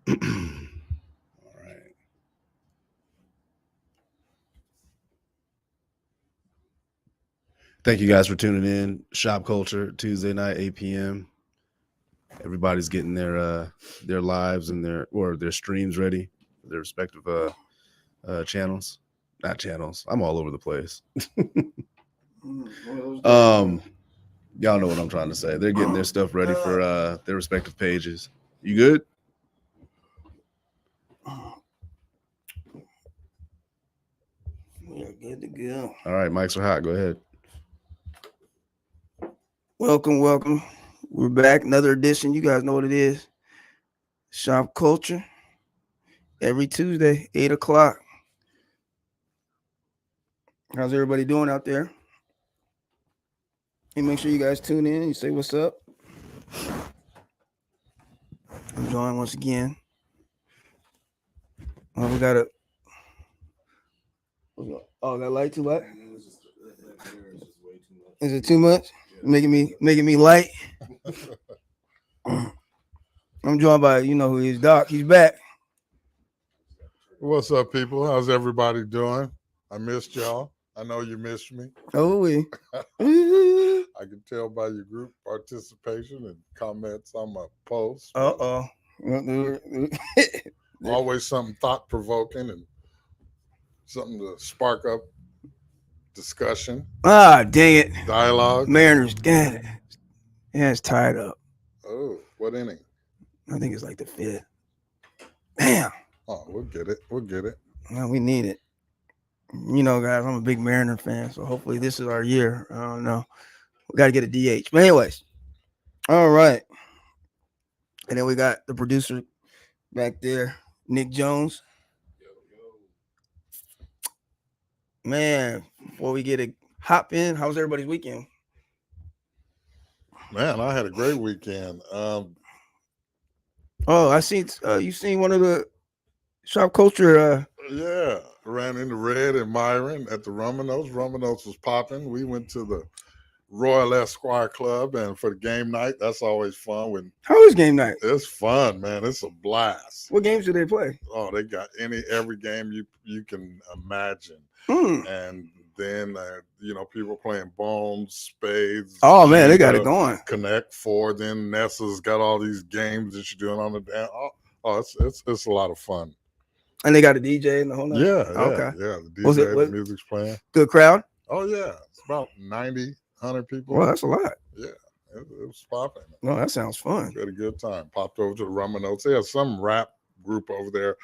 All right. Thank you guys for tuning in. Shopkulture, Tuesday night, 8 p.m. Everybody's getting their lives and their streams ready for their respective channels. Not channels. I'm all over the place. Y'all know what I'm trying to say. They're getting their stuff ready for their respective pages. You good? We're good to go. All right, mics are hot. Go ahead. Welcome. We're back. Another edition. You guys know what it is. Shopkulture. Every Tuesday, 8 o'clock. How's everybody doing out there? And make sure you guys tune in and say what's up. I'm joined once again. We got a. Oh, that light too light? Is it too much? Making me light. I'm joined by who he is, Doc. He's back. What's up, people? How's everybody doing? I missed y'all. I know you missed me. Oh, we. I can tell by your group participation and comments on my posts. Always something thought-provoking and something to spark up discussion. Ah, dang it. Dialogue. Mariners, damn it. Yeah, it's tied up. Oh, what inning? I think it's like the 5th. Damn. Oh, we'll get it. Well, we need it. Guys, I'm a big Mariner fan, so hopefully this is our year. I don't know. We got to get a DH. But anyways, all right. And then we got the producer back there, Nick Jones. Man, before we get a hop in, how was everybody's weekend? Man, I had a great weekend. I seen you seen one of the Shopkulture. Yeah, ran into Red and Myron at the Rumino's. Rumino's was popping. We went to the Royal Esquire Club, and for the game night, that's always fun. When How is game night? it's fun, man, it's a blast. What games do they play? Oh, they got every game you can imagine, Mm. and then people playing bones, spades. Oh man, they got it Jenga, going. Connect Four. Then Nessa's got all these games that you're doing on the dance. Oh, it's a lot of fun. And they got a DJ and the whole night? Yeah, Okay. yeah. The Was DJ, it- the music's playing. Good crowd? Oh yeah, it's about 90, 100 people. Well, that's a lot. Yeah, it was popping. No, that sounds fun. We had a good time. Popped over to the Rum and Notes. They had some rap group over there.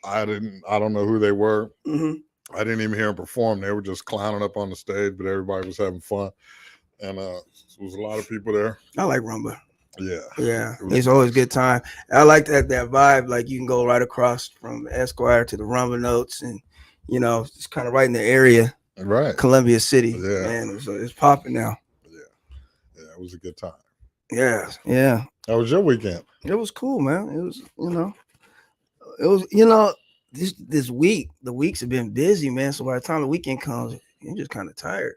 I don't know who they were. Mm-hmm. I didn't even hear them perform. They were just clowning up on the stage, but everybody was having fun. And there was a lot of people there. I like rumba. Yeah. Yeah, It was it's always a nice. good time. I like that vibe. Like you can go right across from Esquire to the Rumba Notes, and it's kind of right in the area, Right. Columbia City. Yeah. Man, it's popping now. Yeah, it was a good time. Yeah, yeah. How was your weekend? It was cool, man. It was this week. The weeks have been busy, man. So by the time the weekend comes, you're just kind of tired.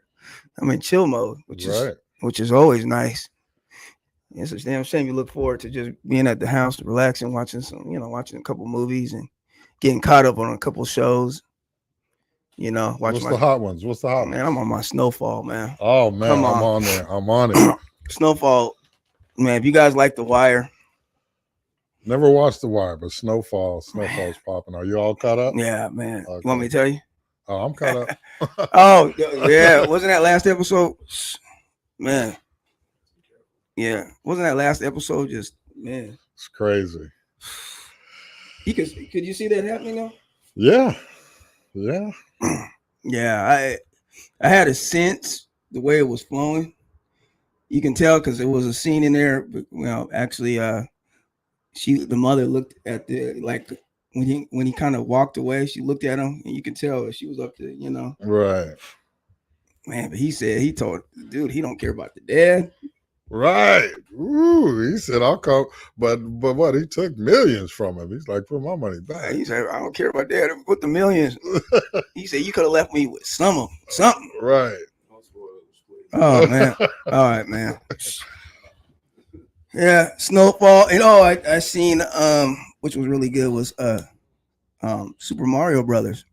I'm in chill mode, which is always nice. It's a damn shame you look forward to just being at the house, relaxing, watching a couple movies and getting caught up on a couple shows. Watching What's the hot ones? man. I'm on my Snowfall, man. Oh man, Come I'm on. on there. I'm on it. Snowfall, man. If you guys like The Wire, Never watched The Wire, but Snowfall's popping. Are you all caught up? yeah, man. Okay. You want me to tell you? Oh, I'm caught up. Oh, yeah. Wasn't that last episode? Man. Yeah. Wasn't that last episode just, man. It's crazy. Could you see that happening though? Yeah. Yeah. Yeah. I had a sense the way it was flowing. You can tell because there was a scene in there. But, well, actually, the mother looked at when he kind of walked away, she looked at him, and you can tell that she was up to, Right. man. But he told dude he don't care about the dad. Right. Ooh, he said I'll come, but what? He took millions from him. He's like, put my money back. He said, I don't care about dad. Put the millions. He said, you could have left me with something. Right. Oh man. All right, man. Yeah, Snowfall. And I seen which was really good was Super Mario Brothers.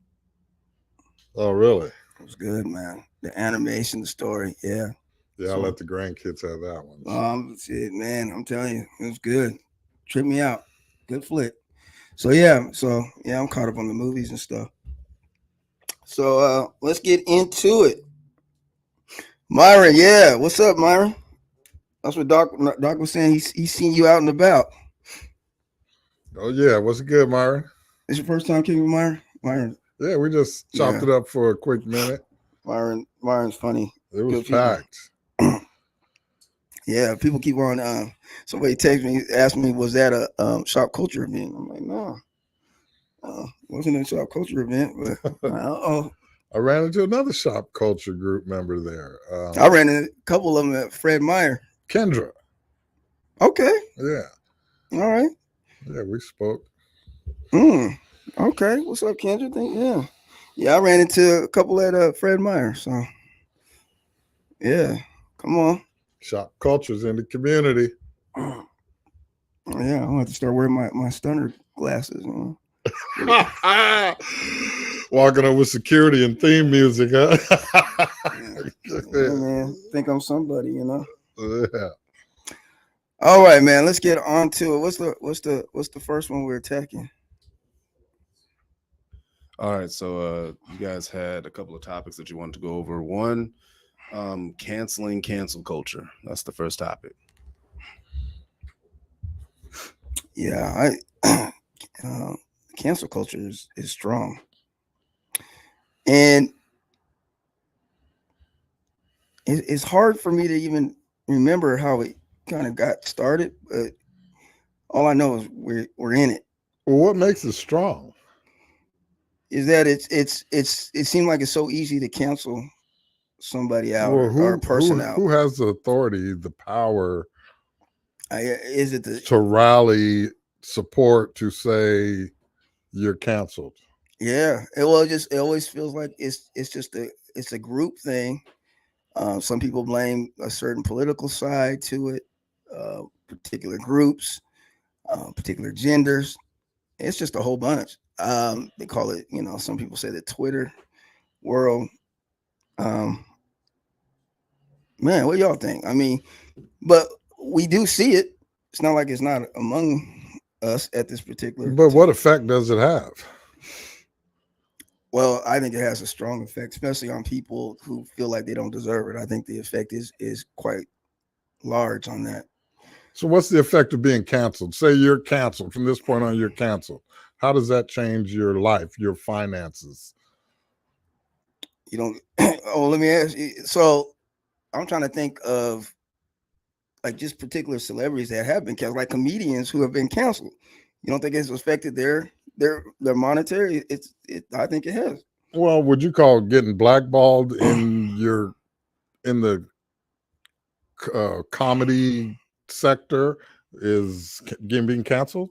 Oh, really? It was good, man. The animation, the story, yeah. Yeah, I'll let the grandkids have that one. Shit, man, I'm telling you, it was good. Tripped me out. Good flick. So yeah, I'm caught up on the movies and stuff. So let's get into it. Myron, yeah. What's up, Myron? That's what Doc was saying. He's seen you out and about. Oh yeah, what's good, Myron? It's your first time kicking with Myron? Myron. Yeah, we just chopped it up for a quick minute. Myron's funny. It was Good people. packed. Yeah, people keep on. Somebody texted me, asked me, was that a Shopkulture event? I'm like, no, wasn't a Shopkulture event. But I ran into another Shopkulture group member there. I ran into a couple of them at Fred Meyer. Kendra. Okay. Yeah. All right. Yeah, we spoke. Okay. What's up, Kendra? Yeah. I ran into a couple at Fred Meyer. So, yeah. Come on. Shopkulture's in the community. Yeah, I'm gonna have to start wearing my stunner glasses. Walking up with security and theme music, huh? Yeah, man. Think I'm somebody, Yeah. All right, man. Let's get on to it. What's the first one we're attacking? All right, so you guys had a couple of topics that you wanted to go over. One, canceling cancel culture. That's the first topic. Yeah, cancel culture is strong, and it's hard for me to even remember how it kind of got started. But all I know is we're in it. Well, what makes it strong? Is that it seemed like it's so easy to cancel somebody out or a person out. Who has the authority, the power to rally support to say you're canceled? Yeah, it always feels like it's just a group thing. Some people blame a certain political side to it, particular groups, particular genders. It's just a whole bunch. They call it, some people say the Twitter world. Um, Man, what y'all think? I mean, but we do see it. It's not like it's not among us at this particular. But what effect does it have? Well, I think it has a strong effect, especially on people who feel like they don't deserve it. I think the effect is quite large on that. So what's the effect of being canceled? Say you're canceled. From this point on, you're canceled. How does that change your life, your finances? You don't. Oh, let me ask you. So I'm trying to think of like just particular celebrities that have been canceled, like comedians who have been canceled. You don't think it's affected their monetary? I think it has. Well, would you call getting blackballed in the comedy sector is being canceled?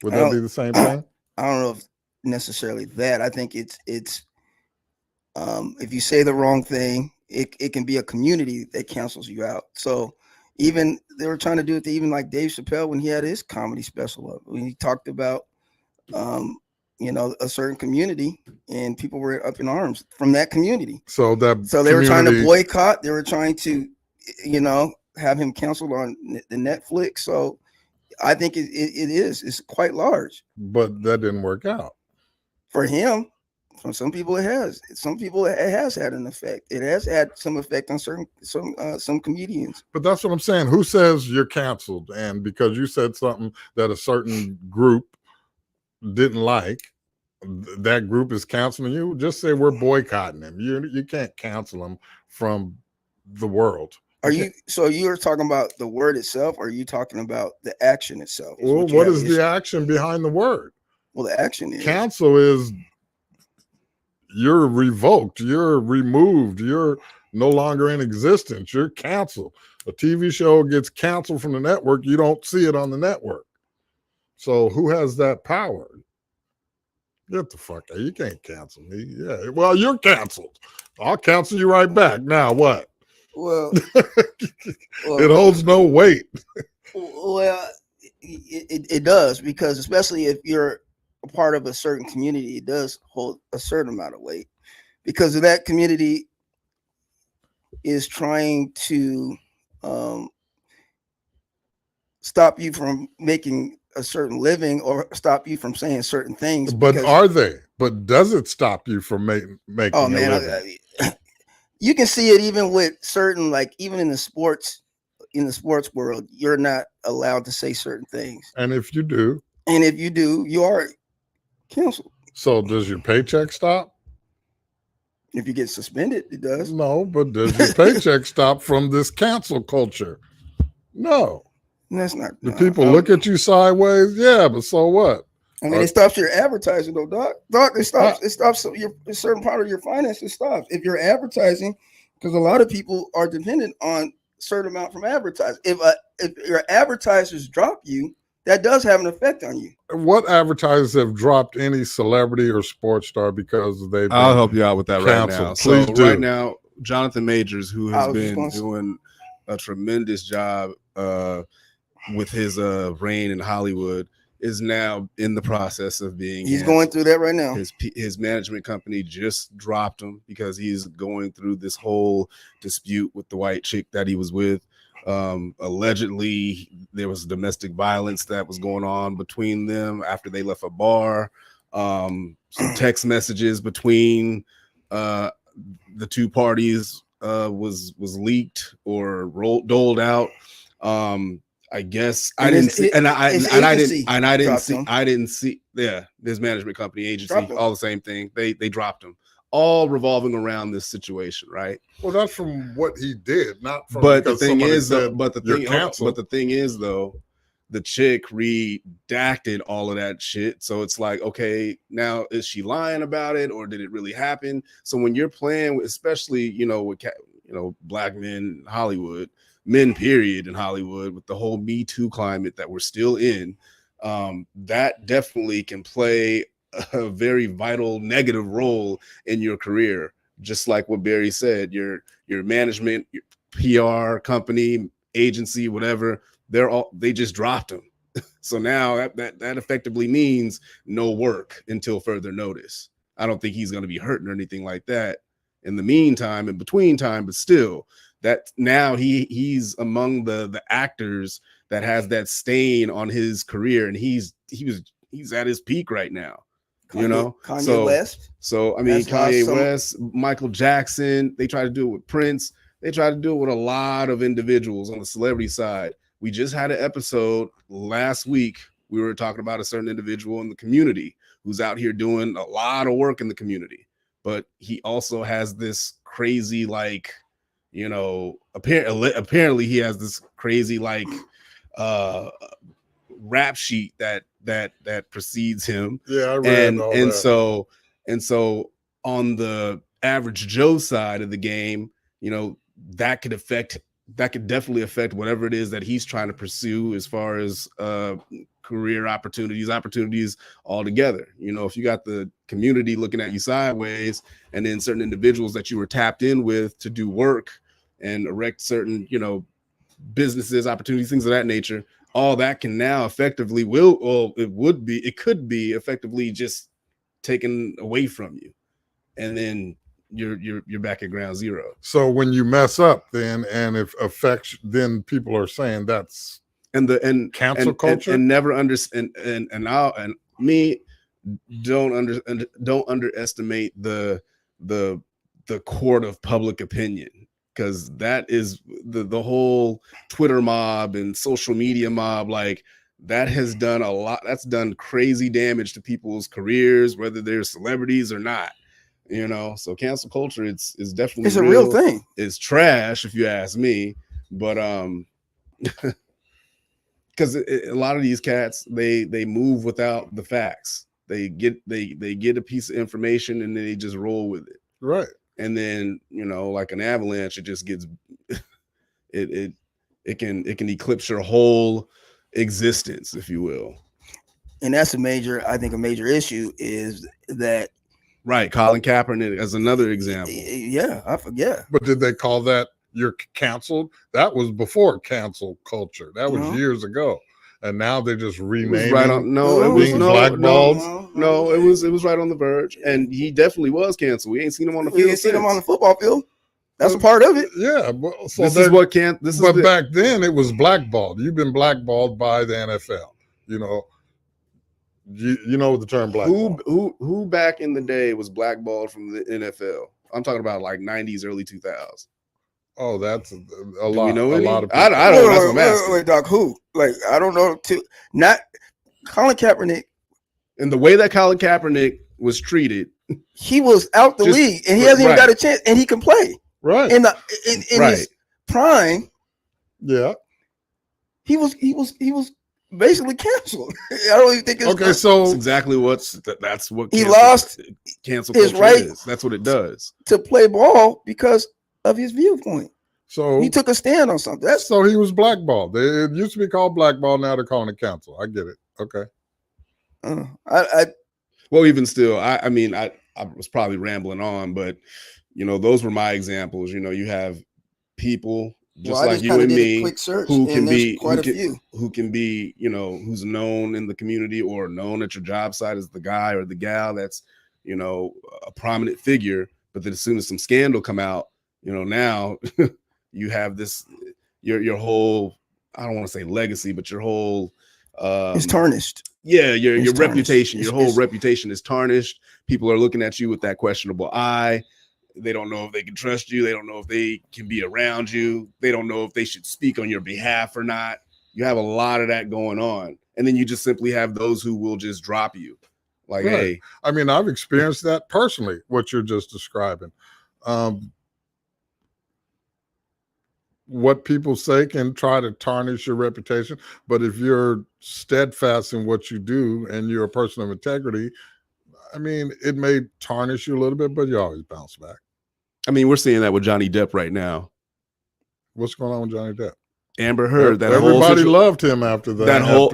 Would that be the same thing? I don't know if necessarily that. I think it's if you say the wrong thing, it can be a community that cancels you out. So even they were trying to do it to even like Dave Chappelle when he had his comedy special up, when he talked about a certain community, and people were up in arms from that community. So they were trying to boycott. They were trying to, have him canceled on the Netflix. So I think it's quite large. But that didn't work out for him. For some people, it has. Some people, it has had an effect. It has had some effect on some comedians. But that's what I'm saying. Who says you're canceled? And because you said something that a certain group didn't like, that group is canceling you. Just say we're boycotting them. You can't cancel them from the world. So you're talking about the word itself, or are you talking about the action itself? Well, what is the action behind the word? Well, the action is cancel is you're revoked, you're removed, you're no longer in existence, you're canceled. A TV show gets canceled from the network, you don't see it on the network. So who has that power? Get the fuck out. You can't cancel me. Yeah, well, you're canceled. I'll cancel you right back. Now what? Well, it holds no weight. Well, it does, because especially if you're a part of a certain community, it does hold a certain amount of weight, because that community is trying to stop you from making a certain living or stop you from saying certain things. But are they? But does it stop you from making a living? You can see it even with certain, like even in the sports world, you're not allowed to say certain things. And if you do, you are canceled. So does your paycheck stop? If you get suspended, it does. No, but does your paycheck stop from this cancel culture? No. That's not. Do people look at you sideways? Yeah, but so what? I mean, it stops your advertising, though, Doc. It stops a certain part of your finances stops if you're advertising, because a lot of people are dependent on a certain amount from advertising. If your advertisers drop you, that does have an effect on you. What advertisers have dropped any celebrity or sports star because they've been I'll help you out with that canceled? Right now. Please so do. Right now, Jonathan Majors, who has been doing a tremendous job with his reign in Hollywood, is now in the process of being He's going through that right now. His management company just dropped him because he's going through this whole dispute with the white chick that he was with. Allegedly, there was domestic violence that was going on between them after they left a bar. Some text messages between the two parties was leaked or doled out. I guess I didn't see. Yeah, his management company, agency, all the same thing. They dropped him, all revolving around this situation, right? Well, that's from what he did, not from. But the thing is, the thing is, though, the chick redacted all of that shit. So it's like, okay, now is she lying about it, or did it really happen? So when you're playing, especially with black men in Hollywood, men period in Hollywood, with the whole Me Too climate that we're still in, that definitely can play a very vital negative role in your career just like what Barry said, your management, your PR company, agency, whatever, they just dropped him. So now that effectively means no work until further notice. I don't think he's going to be hurting or anything like that in the meantime, in between time, but still, that now he's among the actors that has that stain on his career, and he's at his peak right now. Kanye West. So I mean, Kanye West, Michael Jackson, they try to do it with Prince. They try to do it with a lot of individuals on the celebrity side. We just had an episode last week. We were talking about a certain individual in the community who's out here doing a lot of work in the community, but he also has this crazy, like, apparently he has this crazy, like, rap sheet that precedes him. Yeah, I read all that. And so on the average Joe side of the game, that could definitely affect whatever it is that he's trying to pursue as far as career opportunities altogether. If you got the community looking at you sideways, and then certain individuals that you were tapped in with to do work and erect certain, businesses, opportunities, things of that nature, all that can now effectively it could be effectively just taken away from you, and then you're back at ground zero. So when you mess up, then, and if affects, then people are saying that's cancel culture, and never understand, and me don't underestimate the court of public opinion, because that is the whole Twitter mob and social media mob. Like, that has done a lot. That's done crazy damage to people's careers, whether they're celebrities or not. So cancel culture, it's definitely a real thing. It's trash, if you ask me. But because a lot of these cats, they move without the facts. They get a piece of information and then they just roll with it. Right. And then, like an avalanche, it just gets it can eclipse your whole existence, if you will. And that's a major issue is that. Right. Colin Kaepernick as another example. Yeah, I forget. But did they call that you're canceled? That was before cancel culture. That was years ago. And now they just renaming. It was blackballed. No, it was right on the verge. And he definitely was canceled. We ain't seen him on the field. We ain't seen him on the football field. That's a part of it. Yeah. But back then it was blackballed. You've been blackballed by the NFL. You know the term blackball. Who back in the day was blackballed from the NFL? I'm talking about like 90s, early 2000s. Oh, that's a lot. We know a lot of people. I don't know. Wait, Doc, who? Like, I don't know. Not Colin Kaepernick. And the way that Colin Kaepernick was treated, he was out the league, and he hasn't even got a chance, and he can play. Right. In his prime. Yeah. He was basically canceled. I don't even think it's okay. So that's exactly that's what he lost cancel his culture right is. That's what it does to play ball because of his viewpoint. So he took a stand on something. So he was blackballed. It used to be called blackball. Now they're calling it cancel. I get it. Okay. Well, even still, I mean, I was probably rambling on, but those were my examples. You have people just like you and me who can be, who's known in the community or known at your job site as the guy or the gal that's, a prominent figure. But then as soon as some scandal come out, now you have this, your whole, I don't want to say legacy, but your whole it's tarnished. Yeah, your reputation, your whole reputation is tarnished. People are looking at you with that questionable eye. They don't know if they can trust you. They don't know if they can be around you. They don't know if they should speak on your behalf or not. You have a lot of that going on. And then you just simply have those who will just drop you. Like, right. Hey. I mean, I've experienced that personally, what you're just describing. What people say can try to tarnish your reputation. But if you're steadfast in what you do and you're a person of integrity, I mean, it may tarnish you a little bit, but you always bounce back. I mean, we're seeing that with Johnny Depp right now. What's going on with Johnny Depp? Amber Heard. Everybody loved him after that. That whole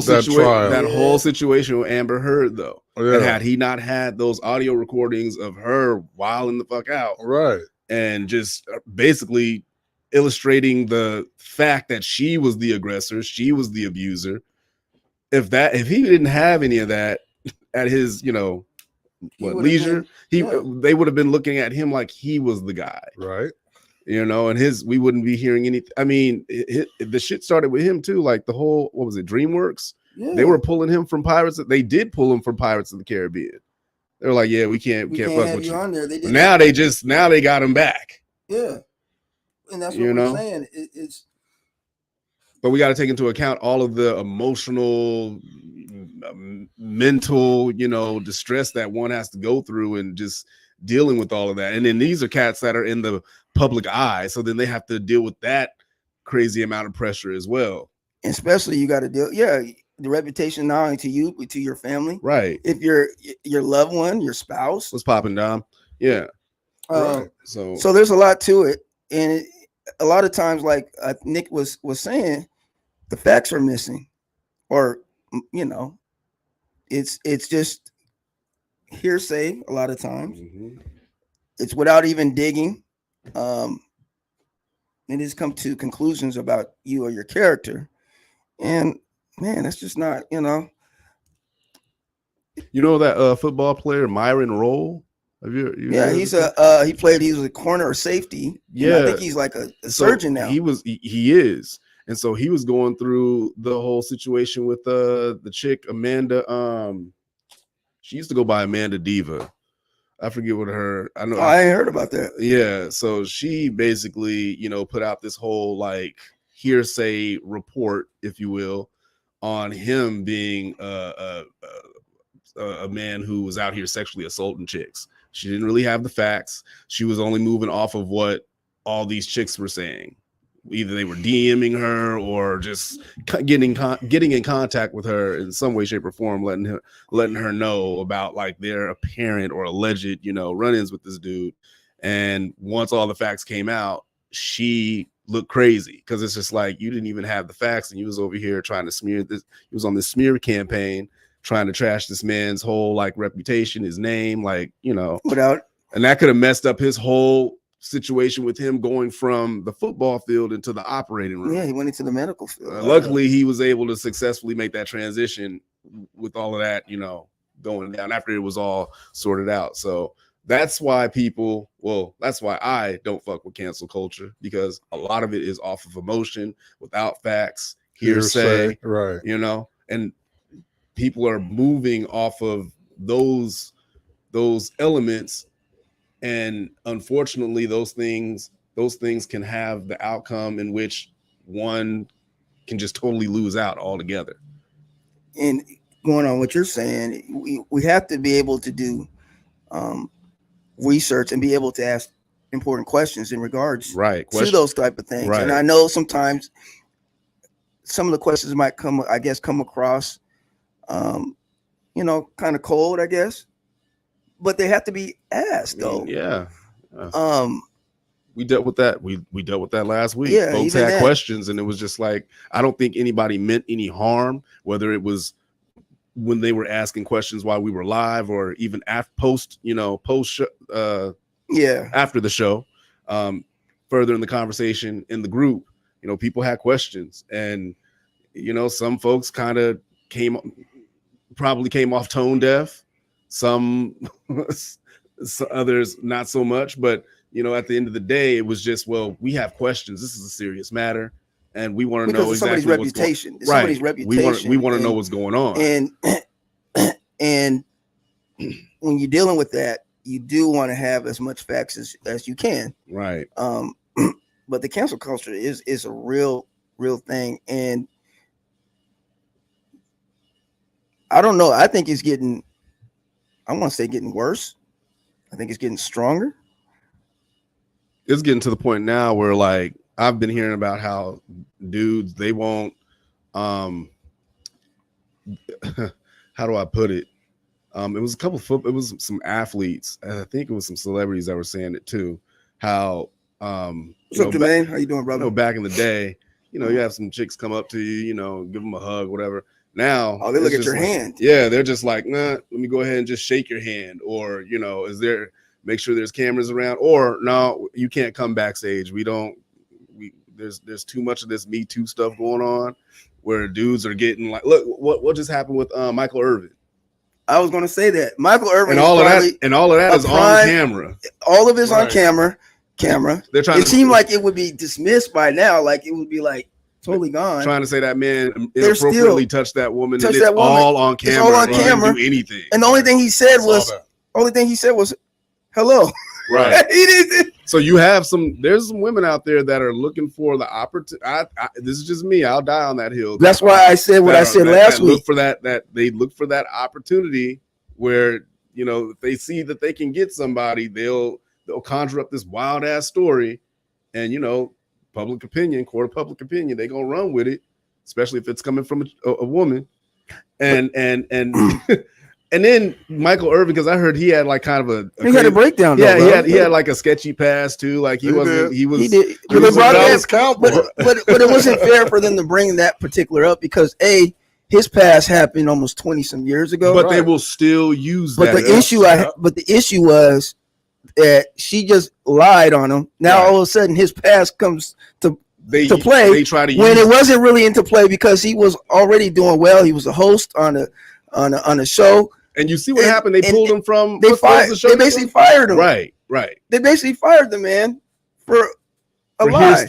trial. situation with Amber Heard, though. Yeah. And had he not had those audio recordings of her wilding the fuck out, right, and just basically illustrating the fact that she was the aggressor, she was the abuser. If he didn't have any of that at his, leisure, they would have been looking at him like he was the guy, right? And we wouldn't be hearing anything. I mean, the shit started with him too. Like the whole, what was it, DreamWorks? Yeah. They were pulling him from Pirates. They did pull him from Pirates of the Caribbean. They were like, yeah, we can't fuck with you on there. Now they got him back. Yeah, and that's what we're saying. It's. But we got to take into account all of the emotional, mental, distress that one has to go through, and just dealing with all of that. And then these are cats that are in the public eye, so then they have to deal with that crazy amount of pressure as well. Especially you got to deal, the reputation not only to you but to your family, right? If your loved one, your spouse, what's popping, Dom? Yeah. Right. So there's a lot to it, and a lot of times, like Nick was saying, the facts are missing, or it's just hearsay a lot of times. Mm-hmm. It's without even digging. It has come to conclusions about you or your character, and man, that's just not, that football player Myron Rolle. Have you he's he was a corner or safety. Yeah, I think he's like a surgeon now. He is. And so he was going through the whole situation with the chick Amanda. She used to go by Amanda Diva. I forget what her. I know. I ain't heard about that. Yeah. So she basically, put out this whole like hearsay report, if you will, on him being a man who was out here sexually assaulting chicks. She didn't really have the facts. She was only moving off of what all these chicks were saying. Either they were DMing her or just getting in contact with her in some way, shape, or form, letting her know about like their apparent or alleged, run-ins with this dude. And once all the facts came out, she looked crazy because it's just like you didn't even have the facts, and you was over here trying to smear this. He was on this smear campaign trying to trash this man's whole like reputation, his name, like and that could have messed up his whole situation with him going from the football field into the operating room. Yeah, he went into the medical field. Luckily, he was able to successfully make that transition with all of that, going down after it was all sorted out. So that's why that's why I don't fuck with cancel culture, because a lot of it is off of emotion, without facts, hearsay, right? And people are moving off of those elements. And unfortunately, those things can have the outcome in which one can just totally lose out altogether. And going on what you're saying, we have to be able to do research and be able to ask important questions in regards to those type of things. Right. And I know sometimes some of the questions might come across, kind of cold, I guess. But they have to be asked, though. Yeah. We dealt with that. We dealt with that last week. Yeah, folks had questions, and it was just like, I don't think anybody meant any harm, whether it was when they were asking questions while we were live, or even post after the show. Further in the conversation in the group, people had questions, and some folks kind of came off tone deaf. Some others not so much, but at the end of the day, it was just, we have questions. This is a serious matter, and we want to know exactly somebody's reputation. Somebody's reputation. We want to know what's going on. And when you're dealing with that, you do want to have as much facts as you can. Right. But the cancel culture is a real thing, and I don't know. I think it's getting. I want to say getting worse. I think it's getting stronger. It's getting to the point now where, like, I've been hearing about how dudes, they won't, how do I put it? It was it was some athletes, and I think it was some celebrities that were saying it too. How, what's up, Jermaine? How you doing, brother? Back in the day, you know, you have some chicks come up to you, you know, give them a hug, whatever. Now, Oh, they look it's at just your like, hand. Yeah, they're just like, nah, let me go ahead and just shake your hand, or you know, make sure there's cameras around, or no, you can't come backstage. There's too much of this Me Too stuff going on, where dudes are getting like, look, what just happened with Michael Irvin. I was going to say that Michael Irvin And is all of probably that, and all of that a is on prime- camera. all of it's on Right. camera. They're trying It seemed like it would be dismissed by now, like it would be like totally gone. trying to say that man They're inappropriately still- touched that woman, touched and it's that woman. all on It's camera. all on and he didn't camera. do anything. And the only thing he said Saw was, that. hello. Right. He didn't. So there's some women out there that are looking for the opportunity. This is just me. I'll die on that hill. That's why I said what I said last week. Look for that they look for that opportunity where, you know, if they see that they can get somebody, they'll conjure up this wild ass story, and you know, court of public opinion, they gonna run with it, especially if it's coming from a woman. And and then Michael Irvin, because I heard he had like kind of he had a breakdown. Yeah, though, he had like a sketchy past too. Like he was. He did. He But, was they brought a that, cowboy. but it wasn't fair for them to bring that particular up because his past happened almost 20 some years ago. But they will still use but that. The issue was that she just lied on him. Now all of a sudden his past comes to play. They try to when use it wasn't really into play because he was already doing well. He was a host on a show. And you see what happened? They pulled him from. They basically fired him. Right. They basically fired the man for a lie.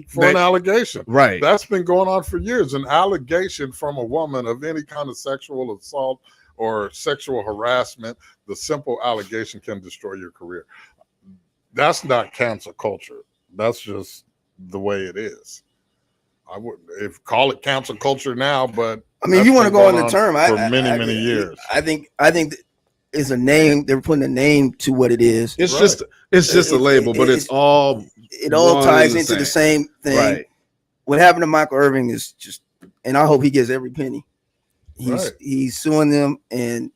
For an allegation. Right. That's been going on for years. An allegation from a woman of any kind of sexual assault or sexual harassment, the simple allegation can destroy your career. That's not cancel culture. That's just the way it is. I wouldn't call it cancel culture now, but I mean, if you want to go on the term, for many years. I think it's a name. They're putting a name to what it is. It's just a label, but it all ties into the same thing. Right. What happened to Michael Irvin is just, and I hope he gets every penny. He's suing them, and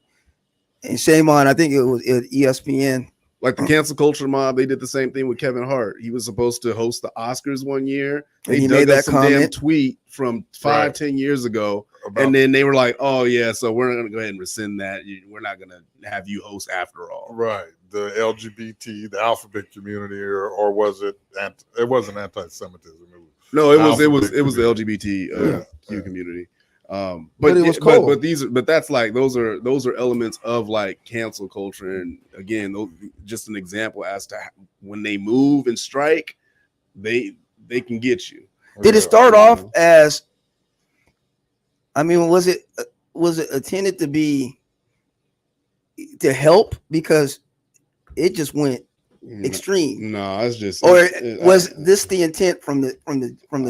shame on. I think it was ESPN. Like the cancel culture mob, they did the same thing with Kevin Hart. He was supposed to host the Oscars one year. They dug up some damn tweet from 10 years ago. And then they were like, oh, yeah, so we're not going to go ahead and rescind that. We're not going to have you host after all. Right. The LGBT, the alphabet community, or was it? It wasn't anti-Semitism. No, it was the LGBT community. But it was cool. But that's like those are elements of like cancel culture, and again, just an example as to when they move and strike, they can get you. Did it start off as? I mean, was it intended to help because it just went extreme? No, it's just. Or was this the intent from the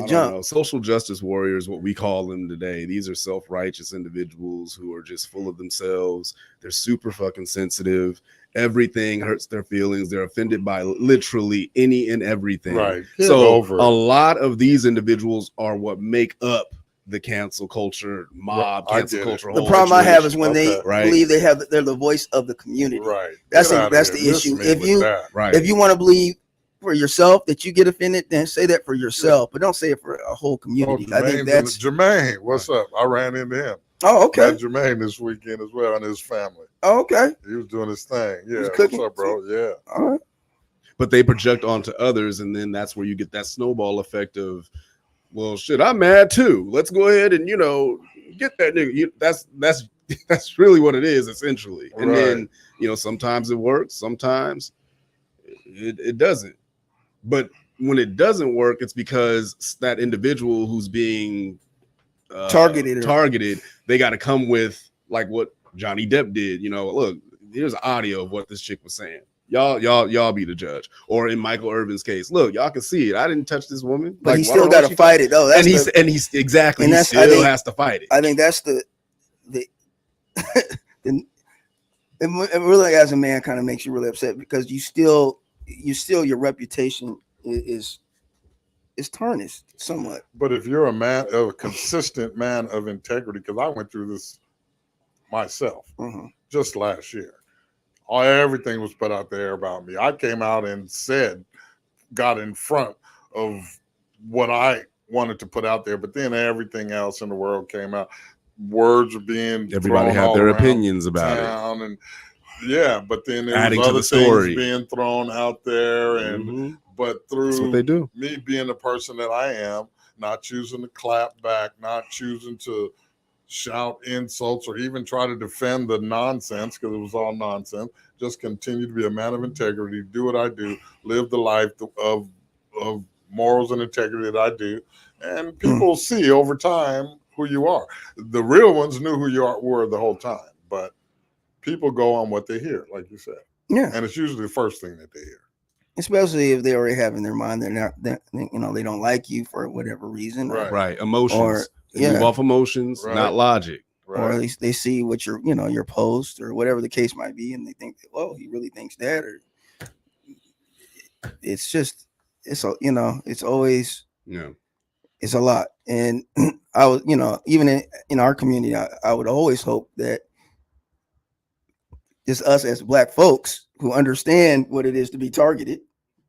jump? Know. Social justice warriors, what we call them today. These are self-righteous individuals who are just full of themselves. They're super fucking sensitive. Everything hurts their feelings. They're offended by literally any and everything. Right. So a lot of these individuals are what make up the cancel culture mob, cancel culture. The problem I have is when they believe they're the voice of the community. Right. That's the issue. If you want to believe for yourself that you get offended, then say that for yourself, but don't say it for a whole community. I think that's Jermaine. What's up? I ran into him. Oh, okay. Met Jermaine this weekend as well, and his family. Oh, okay. He was doing his thing. Yeah. What's up, bro? Yeah. All right. But they project onto others, and then that's where you get that snowball effect of, well, shit, I'm mad too. Let's go ahead and get that nigga. That's really what it is essentially. And then sometimes it works, sometimes it doesn't. But when it doesn't work, it's because that individual who's being targeted, they got to come with like what Johnny Depp did. Look, here's audio of what this chick was saying. Y'all be the judge. Or in Michael Irvin's case, look, y'all can see it. I didn't touch this woman, but he still got to fight it. Oh, he still has to fight it. I think that's the it really, as a man, kind of makes you really upset because you still your reputation is tarnished somewhat. But if you're a consistent man of integrity, because I went through this myself just last year. Everything was put out there about me. I came out and got in front of what I wanted to put out there, but then everything else in the world came out. Words were being Everybody thrown had all their around opinions about town, and yeah, but then there Adding was to other the story. things being thrown out there, and Mhm. but That's what through they do. me being the person that I am, not choosing to clap back, not choosing to shout insults or even try to defend the nonsense, because it was all nonsense. Just continue to be a man of integrity, do what I do, live the life of morals and integrity that I do, and people see over time who you are. The real ones knew who you were the whole time, but people go on what they hear, like you said. Yeah. And it's usually the first thing that they hear. Especially if they already have in their mind that they don't like you for whatever reason. Right. Right. Emotions. Or They move off emotions, Right. not logic. Right. Or at least they see what your post or whatever the case might be, and they think, oh, he really thinks that, or it's always Yeah. it's a lot. And I was, even in our community, I would always hope that just us as Black folks who understand what it is to be targeted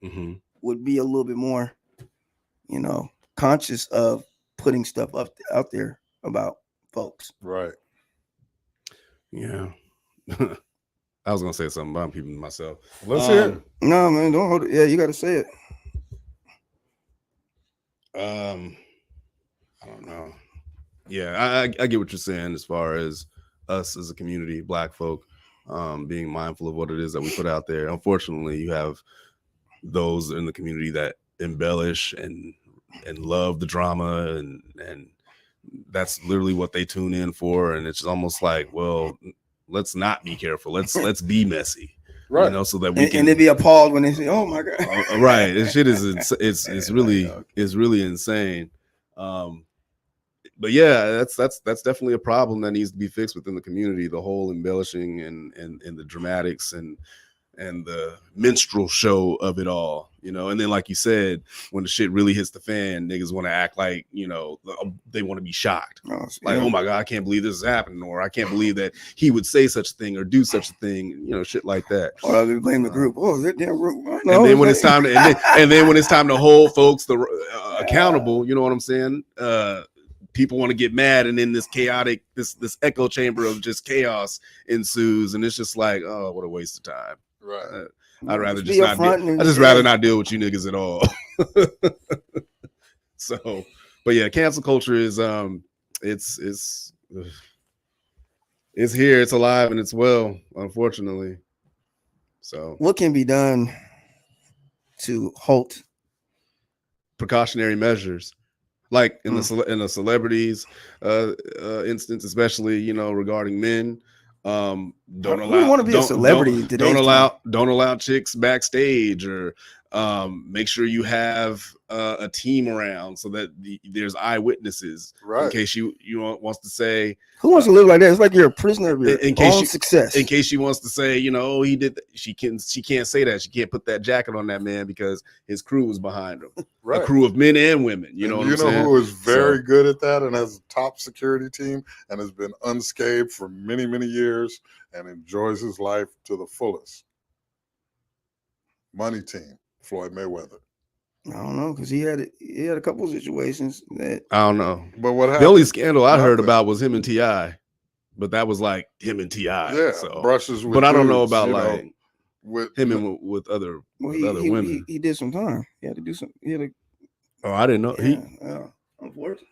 Mm-hmm. would be a little bit more, conscious of putting stuff out there about folks. Right. Yeah. I was gonna say something, but I'm keeping to myself. Let's hear it. No, man, don't hold it. Yeah, you got to say it. I don't know. Yeah, I get what you're saying as far as us as a community, Black folk, being mindful of what it is that we put out there. Unfortunately, you have those in the community that embellish and love the drama, and that's literally what they tune in for. And it's almost like, well, let's not be careful. Let's be messy. Right. So that we can. And they'd be appalled when they say, "Oh my god!" Right, this shit is it's really insane. But yeah, that's definitely a problem that needs to be fixed within the community. The whole embellishing and the dramatics and the minstrel show of it all, and then like you said, when the shit really hits the fan, niggas want to act like, they want to be shocked. Oh my God, I can't believe this is happening, or I can't believe that he would say such a thing or do such a thing, shit like that. Or they blame the group. Oh, that damn group. And then when it's time to and then when it's time to hold folks accountable, you know what I'm saying? People want to get mad, and then this chaotic, this echo chamber of just chaos ensues, and it's just like, oh, what a waste of time. Right. I'd rather just not deal. I just rather not deal with you niggas at all. So, but yeah, cancel culture is it's here, it's alive, and it's well, unfortunately. So, what can be done to halt precautionary measures? Like in the celebrities instance, especially, regarding men, don't allow. Want to be a celebrity? Don't allow chicks backstage, or make sure you have a team around so that there's eyewitnesses, right, in case you wants to say, who wants to live like that? It's like you're a prisoner of your own success. In case she wants to say, oh, he did. She can't say that. She can't put that jacket on that man because his crew was behind him. Right. A crew of men and women. You know what I'm saying? Who is very good at that and has a top security team and has been unscathed for many, many years and enjoys his life to the fullest. Money team, Floyd Mayweather. I don't know, because he had a couple of situations that I don't know. But what happened? The only scandal I heard about was him and T.I., but that was like him and T.I. Yeah, so. brushes with. But I don't dudes, know about with him and with other women. He did some time. He had to do some. He had to. Oh, I didn't know. Unfortunately,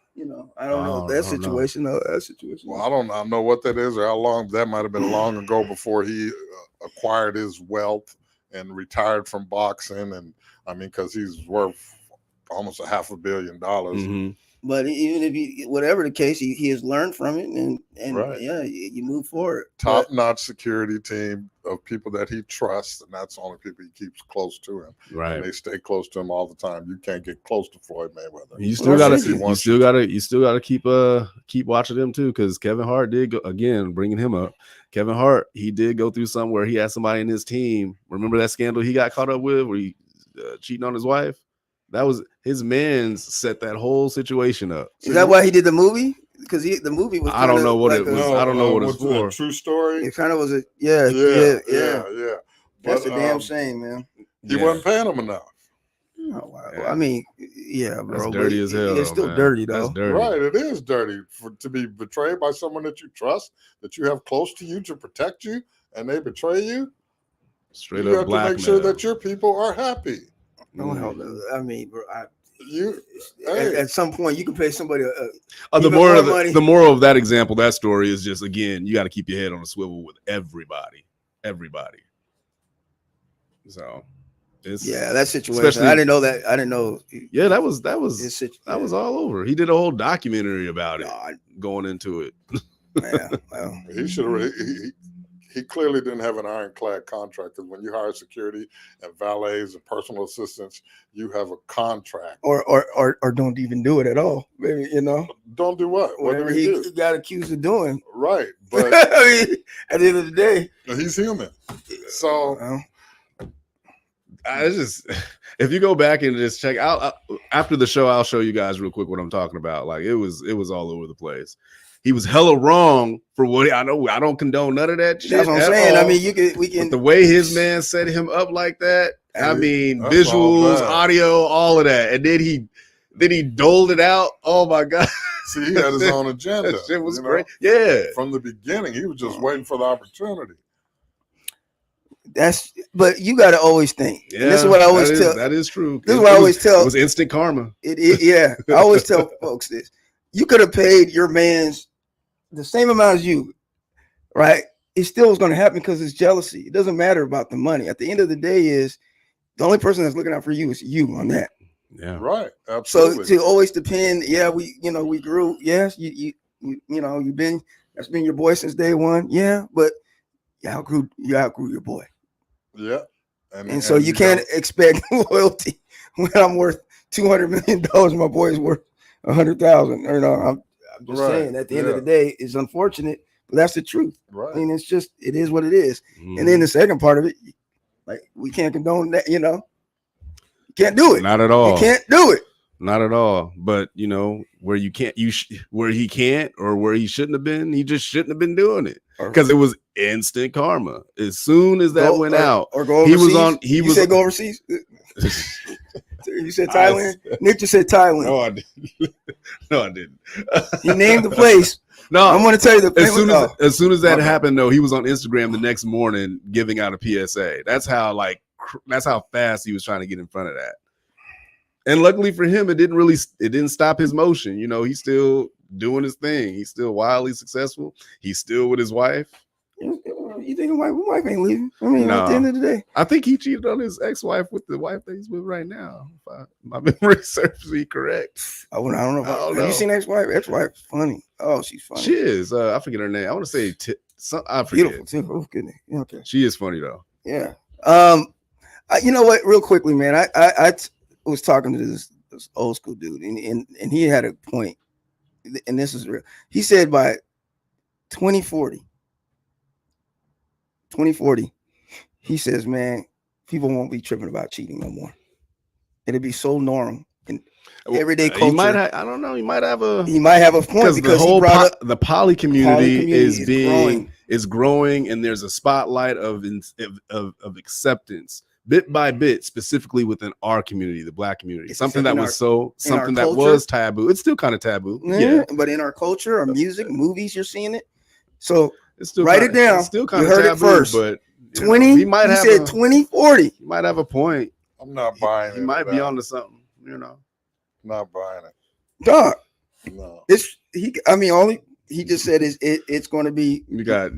I don't know that situation. Well, I don't know what that is or how long. That might have been long ago before he acquired his wealth and retired from boxing, and I mean, because he's worth almost $500 million. Mm-hmm. But even if whatever the case, he has learned from it, and right. Yeah, you move forward. Top-notch security team of people that he trusts, and that's the only people he keeps close to him. Right, and they stay close to him all the time. You can't get close to Floyd Mayweather. You still gotta keep watching him too, because Kevin Hart did go, again, bringing him up. Kevin Hart, he did go through something where he had somebody in his team. Remember that scandal he got caught up with, where he cheating on his wife? That was his man's set that whole situation up. Is that why he did the movie? Because the movie was. I don't know what it was. I don't know what it's for. A true story. It kind of was yeah. That's a damn shame, man. He wasn't paying him enough. Oh, wow. I mean, Yeah, bro. That's dirty as hell. It's though, still man. dirty, That's though. dirty. Right, it is dirty to be betrayed by someone that you trust, that you have close to you to protect you, and they betray you. Straight You up have blackmail. to make sure that your people are happy. No, hell no. I mean, bro, at some point you can pay somebody The money. moral of that example, that story is just, again, you got to keep your head on a swivel with everybody. So that situation. I didn't know that. I didn't know. Yeah, that was all over. He did a whole documentary about it, going into it. Yeah, well, he should have. He clearly didn't have an ironclad contract, because when you hire security and valets and personal assistants, you have a contract. Or don't even do it at all. Maybe, Don't do what? Whatever he got accused of doing. Right, but I mean, at the end of the day, he's human. So I just, if you go back and just check out after the show, I'll show you guys real quick what I'm talking about. Like, it was all over the place. He was hella wrong for what I know. I don't condone none of that shit. That's what I'm saying. All. I mean, we can. But the way his man set him up like that, I mean, that's visuals, audio, all of that, and then he doled it out. Oh my god! See, he had his own agenda. That shit was great. Yeah, from the beginning, he was just waiting for the opportunity. But you got to always think. Yeah, and this is what I always tell. That is true. This is what I always tell. It was instant karma. Yeah, I always tell folks this. You could have paid your man's the same amount as you, right? It still is going to happen because it's jealousy. It doesn't matter about the money. At the end of the day, is the only person that's looking out for you is you on that. Yeah, right. Absolutely. So to always depend, we grew. Yes, that's been your boy since day one. Yeah, but you outgrew your boy. Yeah, and so you can't expect loyalty when I'm worth $200 million. My boy is worth 100,000. I'm just saying. At the end of the day, it's unfortunate, but that's the truth. Right. I mean, it is what it is. And then the second part of it, like, we can't condone that. You can't do it. Not at all. You can't do it. Not at all. But where you can't, where he can't, or where he shouldn't have been, he just shouldn't have been doing it, because it was instant karma. As soon as that went out, or go overseas. You said go overseas. You said Thailand. Nick just said Thailand. No, I didn't. He named the place. No, I'm going to tell you as soon as that happened, though, he was on Instagram the next morning giving out a PSA. That's how fast he was trying to get in front of that. And luckily for him, it didn't stop his motion. He's still doing his thing. He's still wildly successful. He's still with his wife. You think my wife ain't leaving? I mean, at the end of the day, I think he cheated on his ex-wife with the wife that he's with right now. If my memory serves me correct. I don't know. Have you seen ex-wife? Ex-wife's funny. Oh, she's funny. She is. I forget her name. I want to say I forget. Beautiful too. Oh, goodness. Okay. She is funny though. Yeah. You know what? Real quickly, man. I was talking to this old school dude, and he had a point, and this is real. He said by 2040, he says, man, people won't be tripping about cheating no more. It'll be so normal in everyday culture. I don't know. He might have a point, because the whole the poly community is growing, and there's a spotlight of acceptance bit by bit, specifically within our community, the Black community. Something that was taboo. It's still kind of taboo. Yeah, but in our culture, our music, movies, you're seeing it. So it's still write it down. It's still kind of taboo, it first, but 20. He said 2040. He might have a point. I'm not buying it. He might be onto something. Not buying it. Dog. No. He just said it's going to be. You got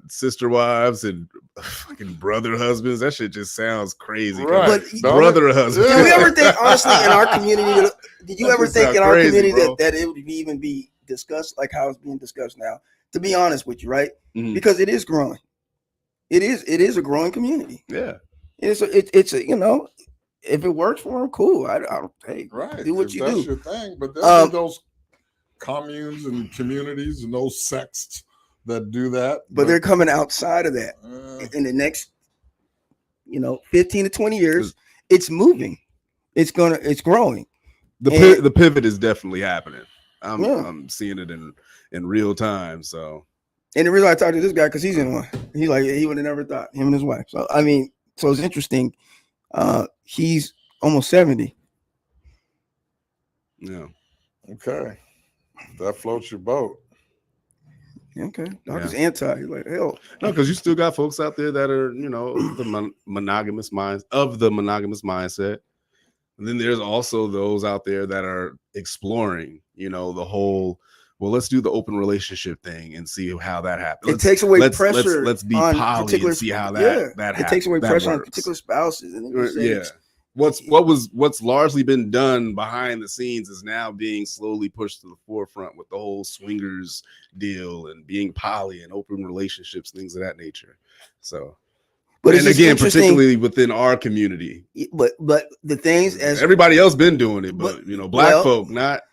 sister wives and fucking brother husbands. That shit just sounds crazy. Right. Brother husbands. Did we ever think, honestly, in our community? Did you ever think in our community that it would even be discussed like how it's being discussed now? To be honest with you, right? Mm-hmm. Because it is growing. It is a growing community. Yeah. It's if it works for them, cool. I don't do what you do. That's your thing. But there's those communes and communities and those sects that do that. But they're coming outside of that. In the next, 15 to 20 years, it's moving. It's growing. The pivot is definitely happening. I'm seeing it in real time. So, and the reason I talked to this guy, because he's in one. He would have never thought, him and his wife. So so it's interesting. He's almost 70. Yeah. Okay, that floats your boat. Okay, Doc's Yeah. anti. He's like, hell, No, because you still got folks out there that are, the monogamous mindset. And then there's also those out there that are exploring, the whole, well, let's do the open relationship thing and see how that happens. It takes away let's pressure. Let's be on poly particular, and see how that happens. It takes away pressure on works. particular spouses. And it just Yeah. What's largely been done behind the scenes is now being slowly pushed to the forefront with the whole swingers deal and being poly and open relationships, things of that nature. So, but and again, particularly within our community. But the things as everybody else been doing it, but black folk not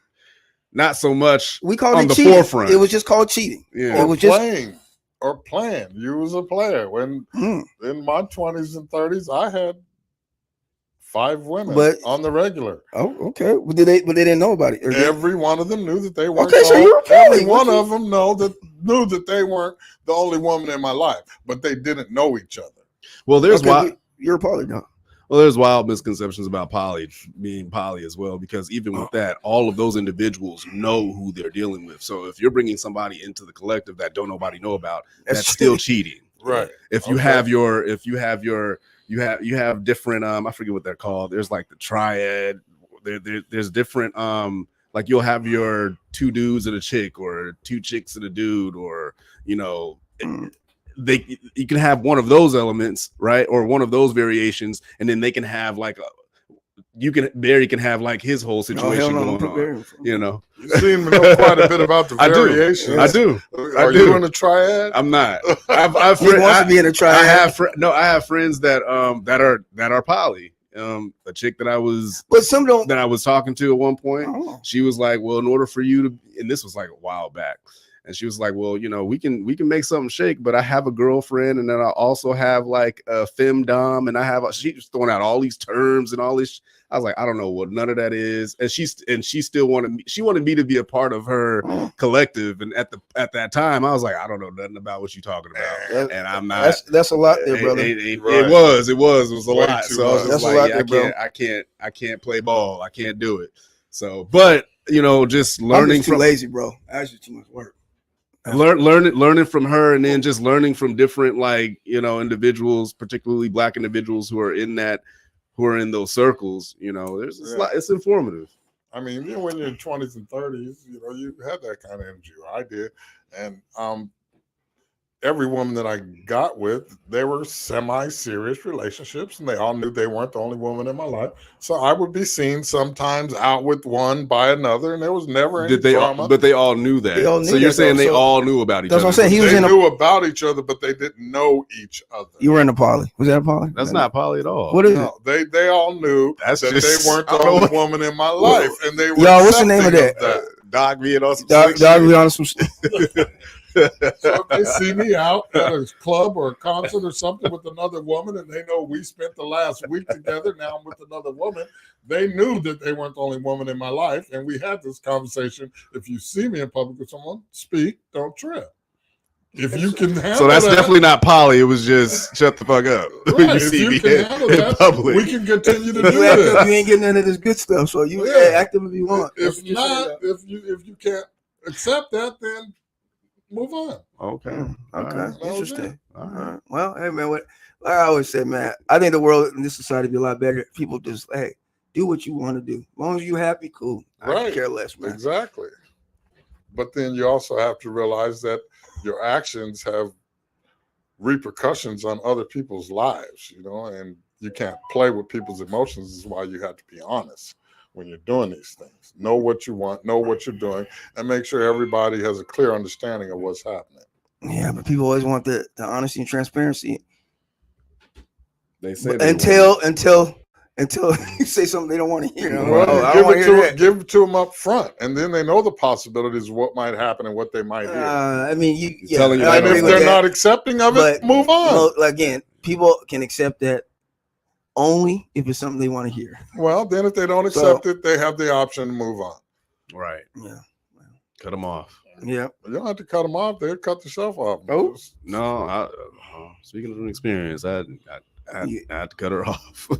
so much. We called on it the cheating. Forefront. It was just called cheating. Yeah, it was playing. Or playing. You was a player. When in my 20s and 30s, I had 5 women on the regular. Oh, okay. But they didn't know about it. Every one of them knew that they weren't. Okay, so you were poly. Every one of them knew that they weren't the only woman in my life, but they didn't know each other. Well, there's you're a poly now. Well, there's wild misconceptions about being poly as well, because even with that, all of those individuals know who they're dealing with. So if you're bringing somebody into the collective that don't nobody know about, that's still cheating. Right. If you have different I forget what they're called. There's like the triad. There's different like you'll have your 2 dudes and a chick, or 2 chicks and a dude, or you can have one of those elements, right, or one of those variations, and then they can have like Barry can have like his whole situation going on. You seem to know quite a bit about the variations. I do. Are you in a triad? I'm not. He wants to be in a triad. I have friends that are poly. A chick that I was talking to at one point, she was like, well, in order for you to, and this was like a while back, and she was like, well, we can make something shake, but I have a girlfriend, and then I also have like a femdom, and she was throwing out all these terms and all this. I was like, I don't know what none of that is, and she still wanted me to be a part of her collective, and at that time, I was like, I don't know nothing about what you're talking about, and I'm not. That's a lot there, brother. It was a lot. So I was just like, I can't play ball. I can't do it. So, but just learning I'm too lazy, bro. That's just too much work. Learning from her, and then just learning from different individuals, particularly Black individuals who are in those circles. There's a lot. It's informative. I mean, when you're in 20s and 30s, you had that kind of energy. I did, and every woman that I got with, they were semi-serious relationships, and they all knew they weren't the only woman in my life. So I would be seen sometimes out with one by another, and there was never any drama. But they all knew that. So you're saying they all knew about each other. That's what I'm saying. They knew about each other, but they didn't know each other. You were in a poly. Was that a poly? That's not poly at all. What is it? They all knew that they weren't the only woman in my life, and they were. Yo, what's the name of that? Dog being on some shit. So if they see me out at a club or a concert or something with another woman, and they know we spent the last week together, now I'm with another woman, they knew that they weren't the only woman in my life. And we had this conversation. If you see me in public with someone, speak, don't trip. If you can handle so that's definitely not poly. It was just shut the fuck up. Right. You see me in public. We can continue to do this. You ain't getting into this good stuff, so you active if you want. If not, if you can't accept that, then move on. Okay. Interesting. All right. Well, hey man, like I always say, man, I think the world in this society would be a lot better. People just do what you want to do. As long as you're happy, cool. I care less, man. Exactly. But then you also have to realize that your actions have repercussions on other people's lives, and you can't play with people's emotions. This is why you have to be honest when you're doing these things. Know what you want, know what you're doing, and make sure everybody has a clear understanding of what's happening. Yeah, but people always want the honesty and transparency. They say until you say something they don't want to hear. Well, give it to them up front, and then they know the possibilities of what might happen and what they might hear. I mean, and if they're not accepting of it, move on. Again, people can accept that only if it's something they want to hear. Well, then if they don't accept it, they have the option to move on. Right. Yeah. Cut them off. Yeah. You don't have to cut them off. They'll cut themselves off. Oh. No. Speaking of an experience, I had to cut her off.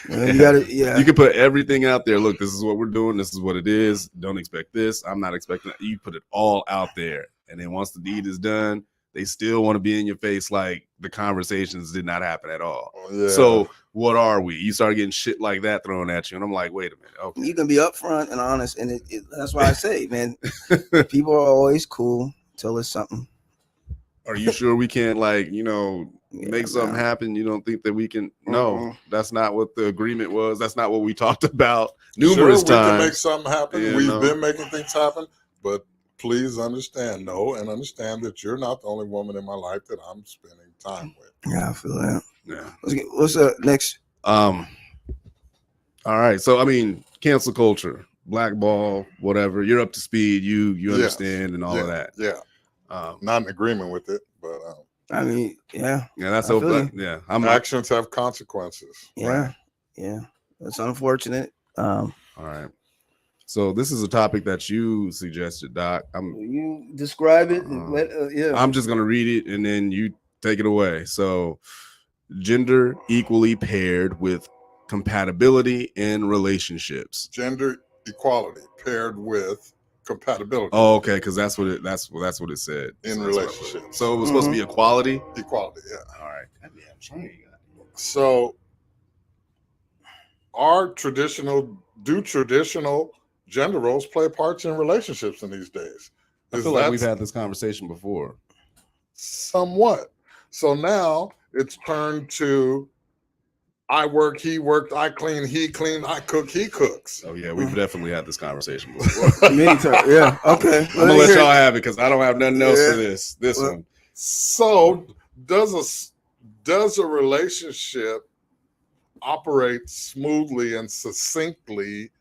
You gotta, yeah. You can put everything out there. Look, this is what we're doing. This is what it is. Don't expect this. I'm not expecting that. You put it all out there. And then once the deed is done, they still want to be in your face like the conversations did not happen at all. Yeah. So what are we? You start getting shit like that thrown at you. And I'm like, wait a minute. Okay. You can be upfront and honest. And that's why I say, man, people are always cool till it's something. Are you sure we can't, like, you know, make something happen? You don't think that we can? No, that's not what the agreement was. That's not what we talked about numerous times. We can make something happen. Yeah, We've been making things happen, but please understand, understand that you're not the only woman in my life that I'm spending time with. Yeah, I feel that. Yeah. What's up next? All right. So I mean, cancel culture, blackball, whatever. You're up to speed. You understand and all of that. Yeah. Not in agreement with it, but I mean, yeah. Yeah, that's okay. Yeah. Actions have consequences. Yeah. Right. Yeah. That's unfortunate. All right. So this is a topic that you suggested, Doc. You describe it. Yeah. I'm just gonna read it and then you take it away. So, gender equally paired with compatibility in relationships. Gender equality paired with compatibility. Oh, okay, because that's what it said in relationships. So it was supposed to be equality. Equality, yeah. All right. So, do traditional gender roles play parts in relationships in these days? I feel like we've had this conversation before. Somewhat. So now it's turned to I work, he worked, I clean, he cleaned, I cook, he cooks. Oh yeah, we've definitely had this conversation before. Many times. Yeah. Okay. I'm gonna let y'all have it because I don't have nothing else for this one. So does a relationship operate smoothly and succinctly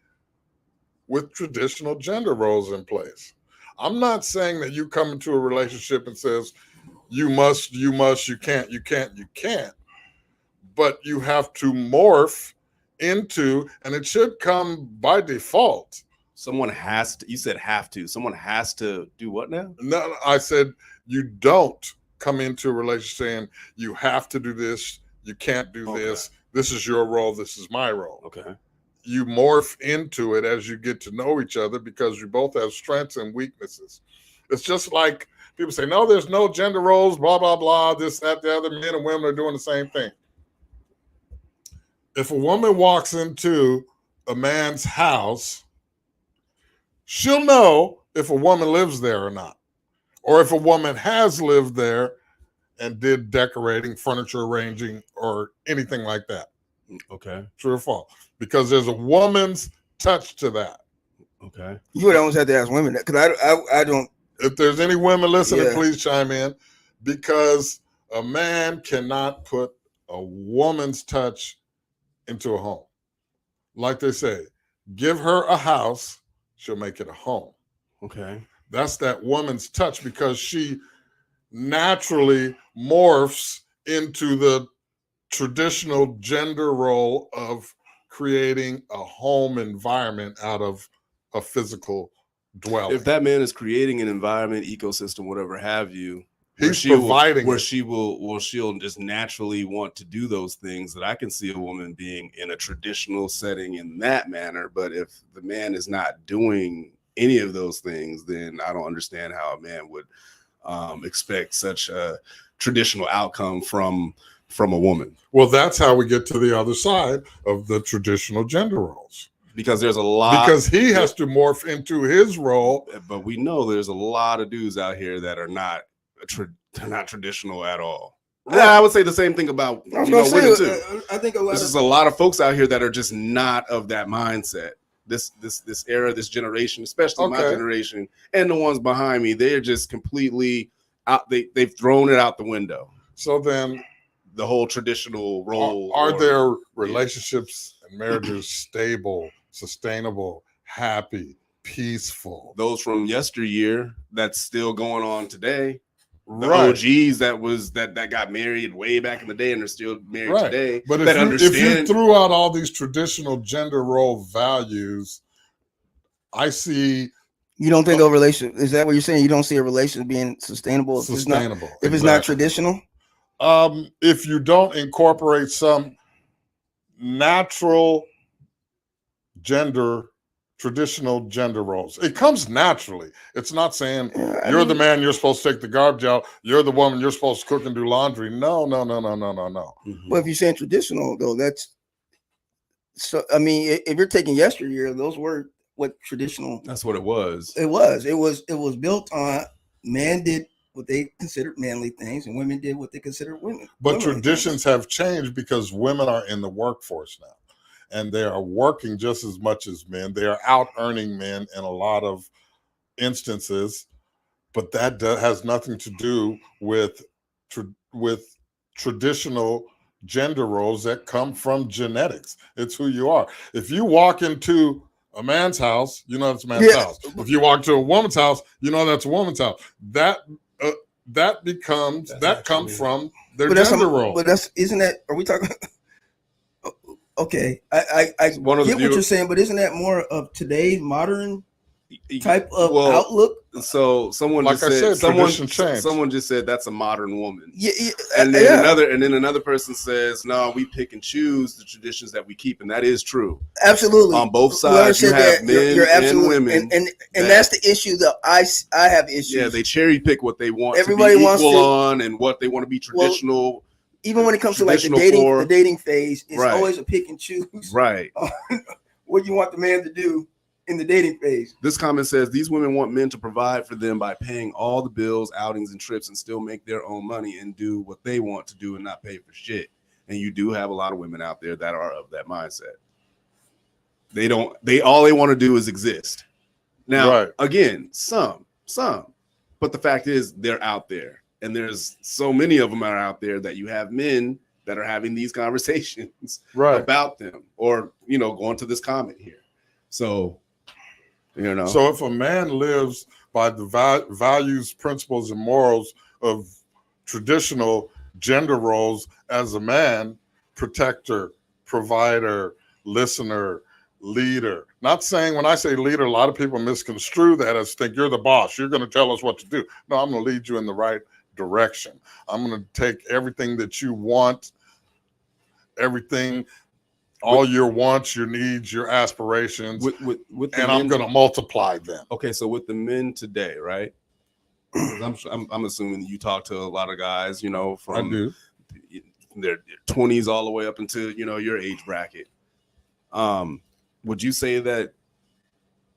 with traditional gender roles in place? I'm not saying that you come into a relationship and says you must, you can't, but you have to morph into, and it should come by default. Someone has to, you said have to, someone has to do what now? No, I said you don't come into a relationship saying you have to do this, you can't do this, this is your role, this is my role. Okay. You morph into it as you get to know each other because you both have strengths and weaknesses. It's just like people say, no, there's no gender roles, blah, blah, blah, this, that, the other. Men and women are doing the same thing. If a woman walks into a man's house, she'll know if a woman lives there or not. Or if a woman has lived there and did decorating, furniture arranging, or anything like that. Okay. True or false? Because there's a woman's touch to that. Okay. You would almost have to ask women that because I don't. If there's any women listening, please chime in, because a man cannot put a woman's touch into a home. Like they say, give her a house, she'll make it a home. Okay. That's that woman's touch because she naturally morphs into the traditional gender role of creating a home environment out of a physical dwelling. If that man is creating an environment, ecosystem, whatever have you, he's providing she'll just naturally want to do those things, that I can see a woman being in a traditional setting in that manner. But if the man is not doing any of those things, then I don't understand how a man would expect such a traditional outcome from a woman. Well, that's how we get to the other side of the traditional gender roles. Because there's a lot. Because he has to morph into his role. But we know there's a lot of dudes out here that are not traditional at all. Right. Yeah, I would say the same thing about women too. I think there's a lot of folks out here that are just not of that mindset. This era, this generation, especially my generation, and the ones behind me, they're just completely out. They've thrown it out the window. So then, the whole traditional role. Are there relationships and marriages stable, sustainable, happy, peaceful? Those from yesteryear that's still going on today. The right. OGs that got married way back in the day and are still married today. But if you threw out all these traditional gender role values, I see. You don't think a relationship, is that what you're saying? You don't see a relationship being sustainable if it's not traditional? If you don't incorporate some natural traditional gender roles. It comes naturally. It's not saying you're the man, you're supposed to take the garbage out. You're the woman, you're supposed to cook and do laundry. No. But if you're saying traditional, though, that's so. I mean, if you're taking yesteryear, those were what traditional. That's what it was. It was built on men did what they considered manly things, and women did what they considered women. But traditions have changed because women are in the workforce now. And they are working just as much as men. They are out earning men in a lot of instances, but that has nothing to do with traditional gender roles that come from genetics. It's who you are. If you walk into a man's house, you know that's a man's house. If you walk to a woman's house, you know that's a woman's house. That comes from their gender role. But isn't that? Are we talking? Okay, I get what you're saying, but isn't that more of today's modern type of outlook? So someone just said that's a modern woman. And then another person says, no, we pick and choose the traditions that we keep, and that is true. Absolutely. On both sides, you have men and women. And that's the issue that I have issues. Yeah, they cherry pick what they want Everybody to be equal on and what they want to be traditional. Well, even when it comes to like the dating phase, it's always a pick and choose. Right. What you want the man to do in the dating phase. This comment says these women want men to provide for them by paying all the bills, outings, and trips, and still make their own money and do what they want to do and not pay for shit. And you do have a lot of women out there that are of that mindset. All they want to do is exist. Now, again, some, but the fact is they're out there. And there's so many of them are out there that you have men that are having these conversations about them, or going to this comment here. So, So if a man lives by the values, principles, and morals of traditional gender roles as a man, protector, provider, listener, leader. Not saying when I say leader, a lot of people misconstrue that as think you're the boss. You're going to tell us what to do. No, I'm going to lead you in the right direction. I'm going to take everything that you want, all your wants, your needs, your aspirations, and I'm going to multiply them. Okay, so with the men today, right? I'm assuming you talk to a lot of guys, from their 20s all the way up into your age bracket. Would you say that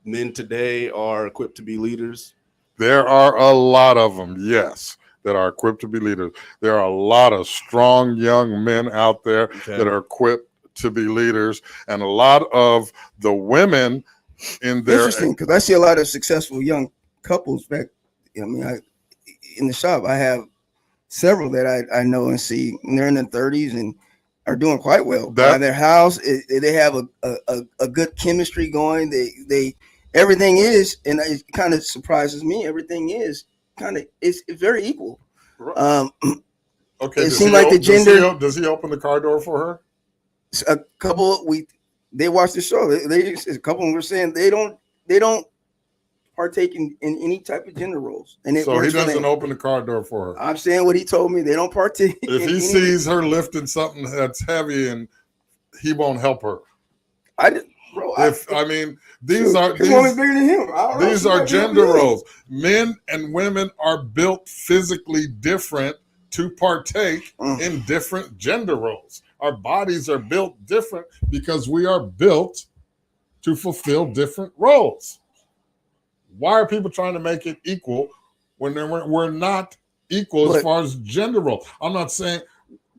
men today are equipped to be leaders? There are a lot of them, yes, that are equipped to be leaders. There are a lot of strong young men out there that are equipped to be leaders, and a lot of the women in there. Interesting, because I see a lot of successful young couples back. I mean, in the shop, I have several that I know and see, and they're in their 30s and are doing quite well. By their house, they have a good chemistry going. They everything is, and it kind of surprises me. Everything is it's very equal. Right. Okay. It seems like the gender. Does he open the car door for her? A couple they watched the show. A couple of them were saying they don't partake in any type of gender roles. And so he doesn't open the car door for her. I'm saying what he told me. They don't partake. If he sees her lifting something that's heavy, and he won't help her. These are gender roles. Men and women are built physically different to partake in different gender roles. Our bodies are built different because we are built to fulfill different roles. Why are people trying to make it equal when we're not equal as far as gender roles? I'm not saying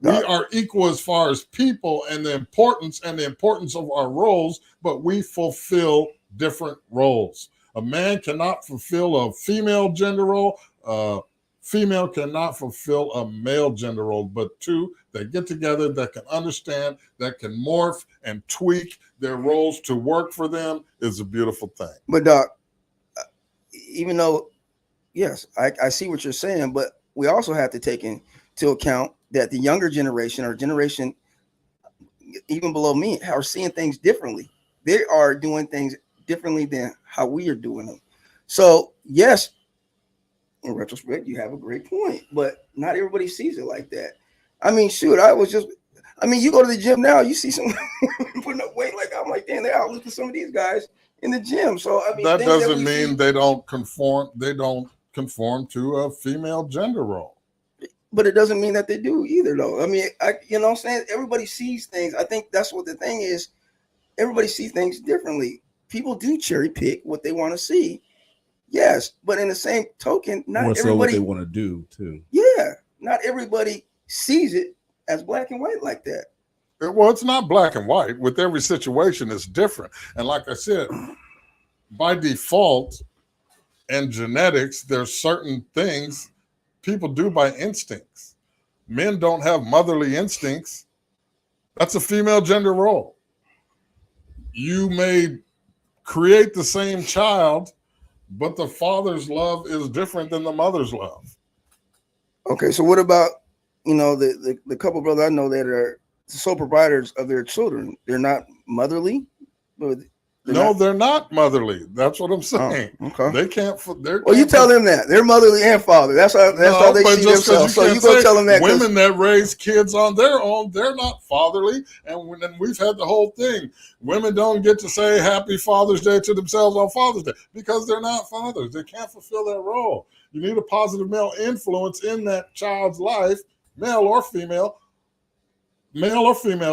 we are equal as far as people and the importance of our roles, but we fulfill different roles. A man cannot fulfill a female gender role. Female cannot fulfill a male gender role, but two that get together, that can understand, that can morph and tweak their roles to work for them is a beautiful thing. But Doc, even though, yes, I see what you're saying, but we also have to take into account that the younger generation or generation even below me are seeing things differently. They are doing things differently than how we are doing them. So yes, in retrospect, you have a great point, but not everybody sees it like that. I mean, shoot, I mean, you go to the gym now, you see some putting up weight. Like I'm like, damn, they outlifting some of these guys in the gym. So I mean, that things doesn't we mean see, they don't conform. They don't conform to a female gender role. but it doesn't mean that they do either, though. I mean, you know what I'm saying? Everybody sees things. I think that's what the thing is. Everybody sees things differently. People do cherry pick what they want to see. Yes, but in the same token, not More so what everybody. they want to do too. Yeah, not everybody sees it as black and white like that. Well, it's not black and white. With every situation, it's different. And like I said, by default and genetics, there's certain things people do by instincts. Men don't have motherly instincts. That's a female gender role. You may create the same child, but the father's love is different than the mother's love. Okay, so what about the couple brothers I know that are sole providers of their children? They're not motherly. They're not motherly. That's what I'm saying. Oh, okay. They can't. Well, you tell them that they're motherly and father. That's how they see themselves. So you go tell them that. Women that raise kids on their own, they're not fatherly. And we've had the whole thing. Women don't get to say Happy Father's Day to themselves on Father's Day because they're not fathers. They can't fulfill that role. You need a positive male influence in that child's life, male or female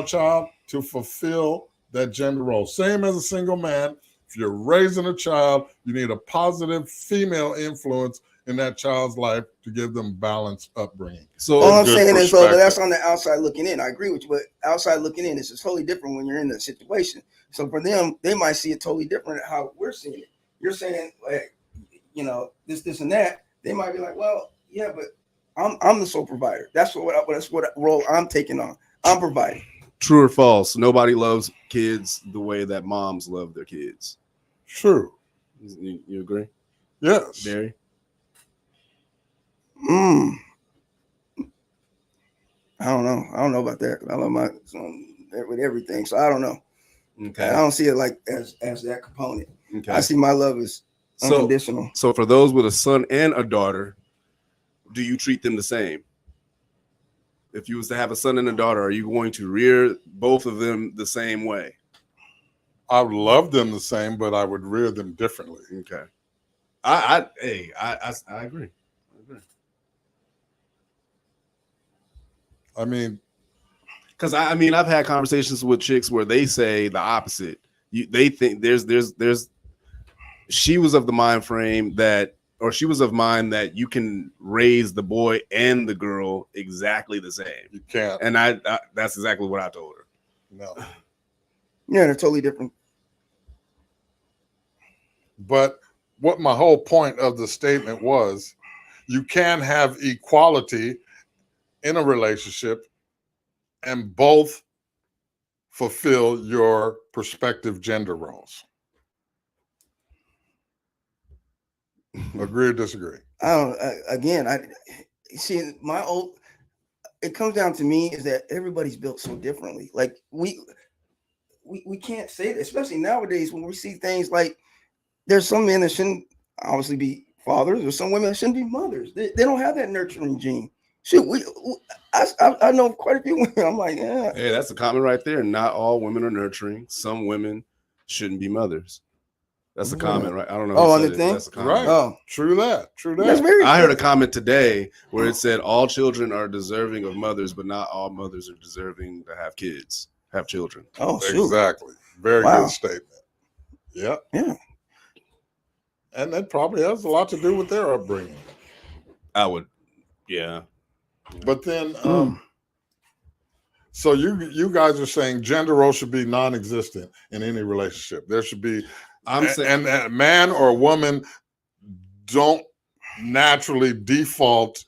child, to fulfill that gender role. Same as a single man. If you're raising a child, you need a positive female influence in that child's life to give them balanced upbringing. So all I'm saying is, but that's on the outside looking in. I agree with you, but outside looking in, it's totally different when you're in the situation. So for them, they might see it totally different how we're seeing it. You're saying, like, this and that. They might be like, well, yeah, but I'm the sole provider. That's what role I'm taking on. I'm providing. True or false? Nobody loves kids the way that moms love their kids. True. You agree? Yes. Barry? I don't know. I don't know about that. I love my son with everything, so I don't know. Okay. I don't see it like as that component. Okay. I see my love as unconditional. So for those with a son and a daughter, do you treat them the same? If you was to have a son and a daughter, are you going to rear both of them the same way? I would love them the same, but I would rear them differently. Okay. I agree. I mean, because I've had conversations with chicks where they say the opposite. They think she was of mind that you can raise the boy and the girl exactly the same. You can't. And that's exactly what I told her. No. Yeah, they're totally different. But what my whole point of the statement was, you can have equality in a relationship and both fulfill your prospective gender roles. Agree or disagree? It comes down to me is that everybody's built so differently. Like we can't say that, especially nowadays when we see things like there's some men that shouldn't obviously be fathers, or some women that shouldn't be mothers. They don't have that nurturing gene. Shit, I know quite a few women. I'm like, yeah. Hey, that's a comment right there. Not all women are nurturing. Some women shouldn't be mothers. That's a comment, right? I don't know. Oh, on the thing? That's a comment. Right. Oh, true that. That's very I heard a comment today where it said all children are deserving of mothers, but not all mothers are deserving to have children. Oh, shoot. Exactly. Very good statement. Yep. Yeah. And that probably has a lot to do with their upbringing. Yeah. But then, so you guys are saying gender roles should be non-existent in any relationship. There should be, and a man or a woman don't naturally default.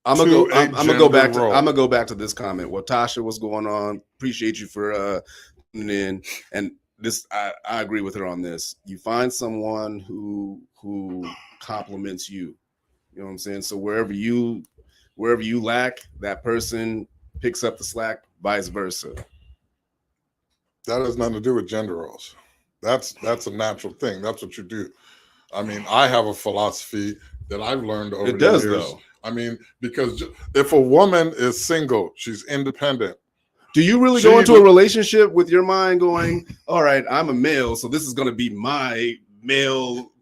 I'm gonna go back to this comment. What Tasha was going on. Appreciate you for tuning in. And this, I agree with her on this. You find someone who compliments you. You know what I'm saying? So wherever you lack, that person picks up the slack, vice versa. That has nothing to do with gender roles. That's a natural thing. That's what you do. I mean, I have a philosophy that I've learned over the years. Though. I mean, because if a woman is single, she's independent, Do you really go into a relationship with your mind going, all right, I'm a male, so this is going to be my male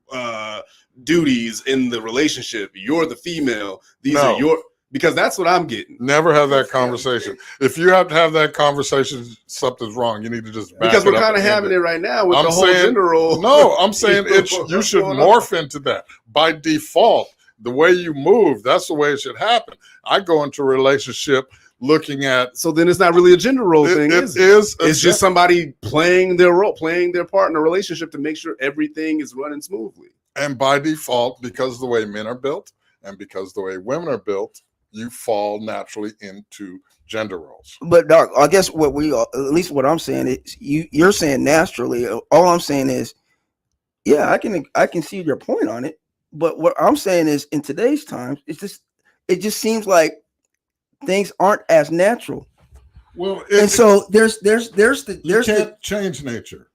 duties in the relationship. You're the female. These are your, because that's what I'm getting. Never have that conversation. If you have to have that conversation, something's wrong. You need to just back because we're kind of and having it right now with I'm the whole saying, gender role. No, I'm saying you should morph into that by default. The way you move, that's the way it should happen. I go into a relationship looking at. So then it's not really a gender role thing. It's just somebody playing their role, playing their part in a relationship to make sure everything is running smoothly. And by default, because of the way men are built and because the way women are built, you fall naturally into gender roles. But Doc, I guess at least what I'm saying is you're saying naturally. All I'm saying is, yeah, I can see your point on it. But what I'm saying is, in today's times, it just seems like things aren't as natural. Well, so there's you can't change nature.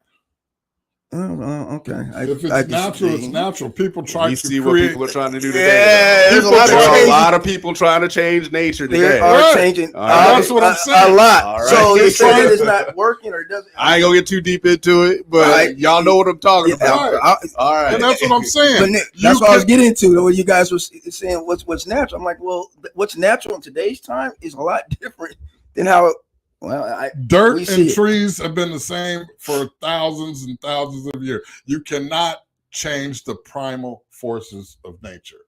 Okay. If it's natural, it's natural. People try to see create. what people are trying to do today. Yeah, there's a lot of people trying to change nature today. They are changing. That's what I'm saying. A lot. Right. So you're saying it's not working or it doesn't. I ain't gonna get too deep into it, but y'all know what I'm talking about. All right. And that's what I'm saying. But Nick, that's what I was getting into. When you guys were saying what's natural, I'm like, well, what's natural in today's time is a lot different than how. Well, dirt and trees have been the same for thousands and thousands of years. You cannot change the primal forces of nature.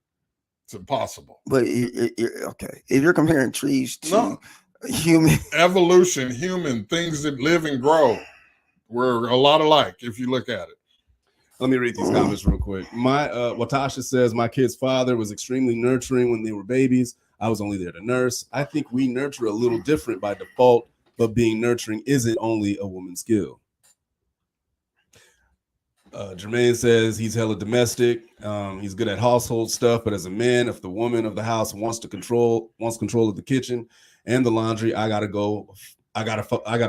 It's impossible. But okay, if you're comparing trees to human evolution, human things that live and grow, we're a lot alike if you look at it. Let me read these comments real quick. Watasha says, my kid's father was extremely nurturing when they were babies. I was only there to nurse. I think we nurture a little different by default, but being nurturing isn't only a woman's skill. Jermaine says he's hella domestic. He's good at household stuff, but as a man, if the woman of the house wants control of the kitchen and the laundry, I gotta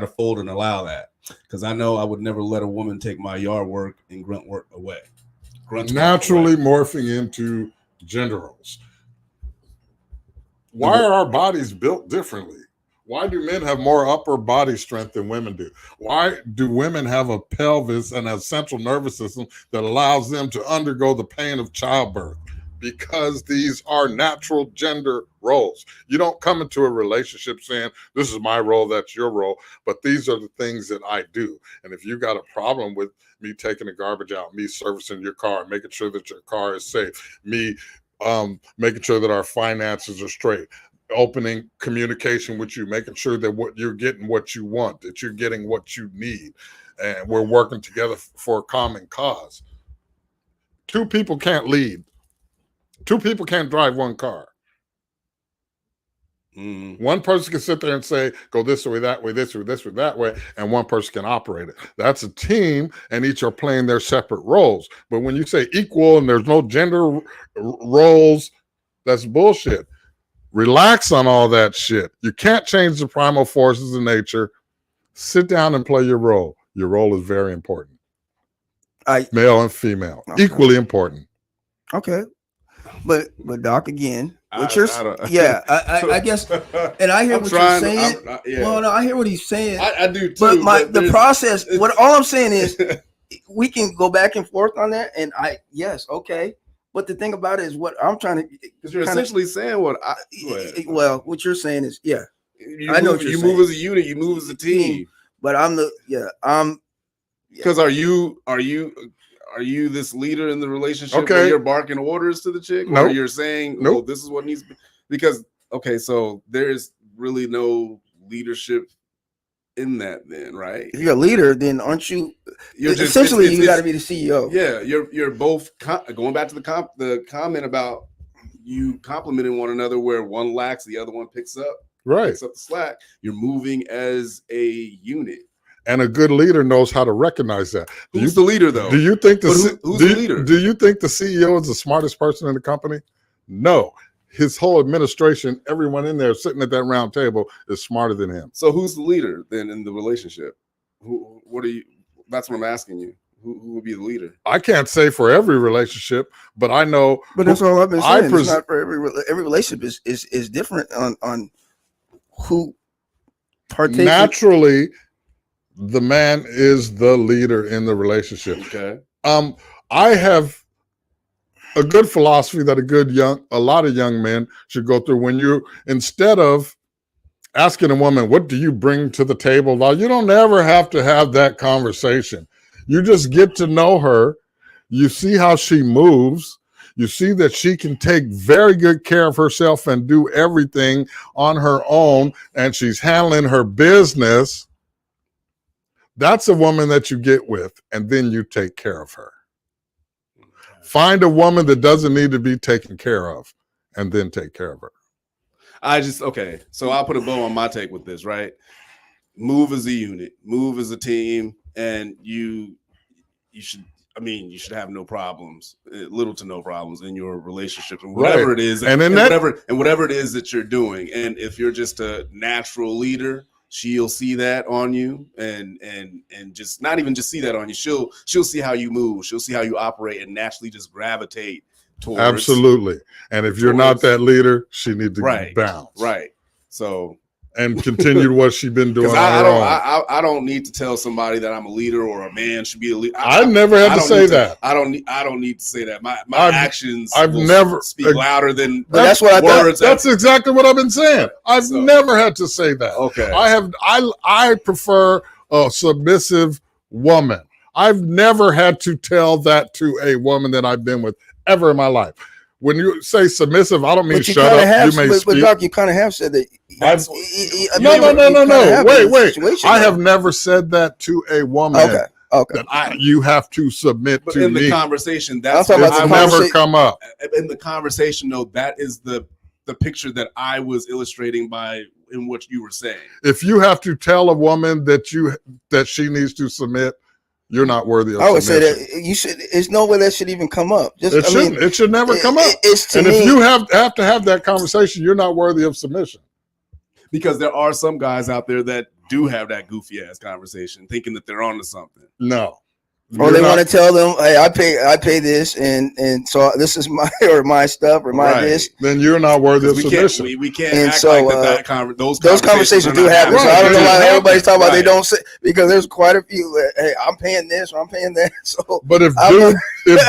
fold and allow that, because I know I would never let a woman take my yard work and grunt work away. Naturally morphing into gender roles. Why are our bodies built differently? Why do men have more upper body strength than women do? Why do women have a pelvis and a central nervous system that allows them to undergo the pain of childbirth? Because these are natural gender roles. You don't come into a relationship saying, this is my role, that's your role, but these are the things that I do. And if you got a problem with me taking the garbage out, me servicing your car, making sure that your car is safe, me making sure that our finances are straight, opening communication with you, making sure that what you're getting what you want, that you're getting what you need, and we're working together for a common cause. Two people can't lead. Two people can't drive one car. One person can sit there and say, go this way, that way, this way, this way, that way, and one person can operate it. That's a team, and each are playing their separate roles. But when you say equal and there's no gender roles, that's bullshit. Relax on all that shit. You can't change the primal forces of nature. Sit down and play your role. Your role is very important. Male and female, equally important. Okay. But Doc, again, I guess, and I hear what you're saying. Well, no, I hear what he's saying. I do too. But the process, all I'm saying is we can go back and forth on that. And okay. But the thing about it is what I'm trying to, because you're essentially saying what what you're saying is, I know you move as a unit, you move as a team. But because are you this leader in the relationship where you're barking orders to the chick? Or you're saying, this is what needs to be? Because, so there's really no leadership in that then, right? If you're a leader, then aren't you? You got to be the CEO. Yeah, you're both going back to the comment about you complimenting one another, where one lacks, the other one picks up the slack. You're moving as a unit. And a good leader knows how to recognize that. Who's the leader, though? Do you think who's the leader? Do you think the CEO is the smartest person in the company? No. His whole administration, everyone in there sitting at that round table is smarter than him. So who's the leader then in the relationship? That's what I'm asking you. Who would be the leader? I can't say for every relationship, but I know. But that's all I've been saying. It's not for every relationship is different on who. partake. Naturally, the man is the leader in the relationship. Okay. I have a good philosophy that a lot of young men should go through. When you, instead of asking a woman, what do you bring to the table? Now, you don't ever have to have that conversation. You just get to know her. You see how she moves. You see that she can take very good care of herself and do everything on her own, and she's handling her business. That's a woman that you get with, and then you take care of her. Find a woman that doesn't need to be taken care of, and then take care of her. Okay. So I'll put a bow on my take with this, right? Move as a unit, move as a team, and you should have no problems, little to no problems in your relationship, and whatever it is, whatever it is that you're doing. And if you're just a natural leader, she'll see that on you, and just not even just see that on you. She'll see how you move. She'll see how you operate, and naturally just gravitate towards. Absolutely. And if you're not that leader, she needs to bounce. Right. So. And continue what she's been doing on her own. I don't need to tell somebody that I'm a leader or a man should be a leader. I never had to say that. I don't need to say that. My actions never speak louder than that's what I words. That's exactly what I've been saying. I've never had to say that. Okay. I prefer a submissive woman. I've never had to tell that to a woman that I've been with ever in my life. When you say submissive, I don't mean shut up. You may speak. But Doc, you kind of have said that. No. Wait. I have never said that to a woman. Okay. That you have to submit to me. In the conversation, that's never come up. In the conversation, though, that is the picture that I was illustrating in what you were saying. If you have to tell a woman that she needs to submit, you're not worthy of I would submission. say that you should. There's no way that should even come up. It should never come up. If you have to have that conversation, you're not worthy of submission. Because there are some guys out there that do have that goofy ass conversation, thinking that they're onto something. No. Or they want to tell them, hey, I pay this, and so this is my stuff or my this. Then you're not worthy of submission. We can't act like those conversations do happen. Right. So I don't know why everybody's talking about they don't say, because there's quite a few. Hey, I'm paying this or I'm paying that. So, but if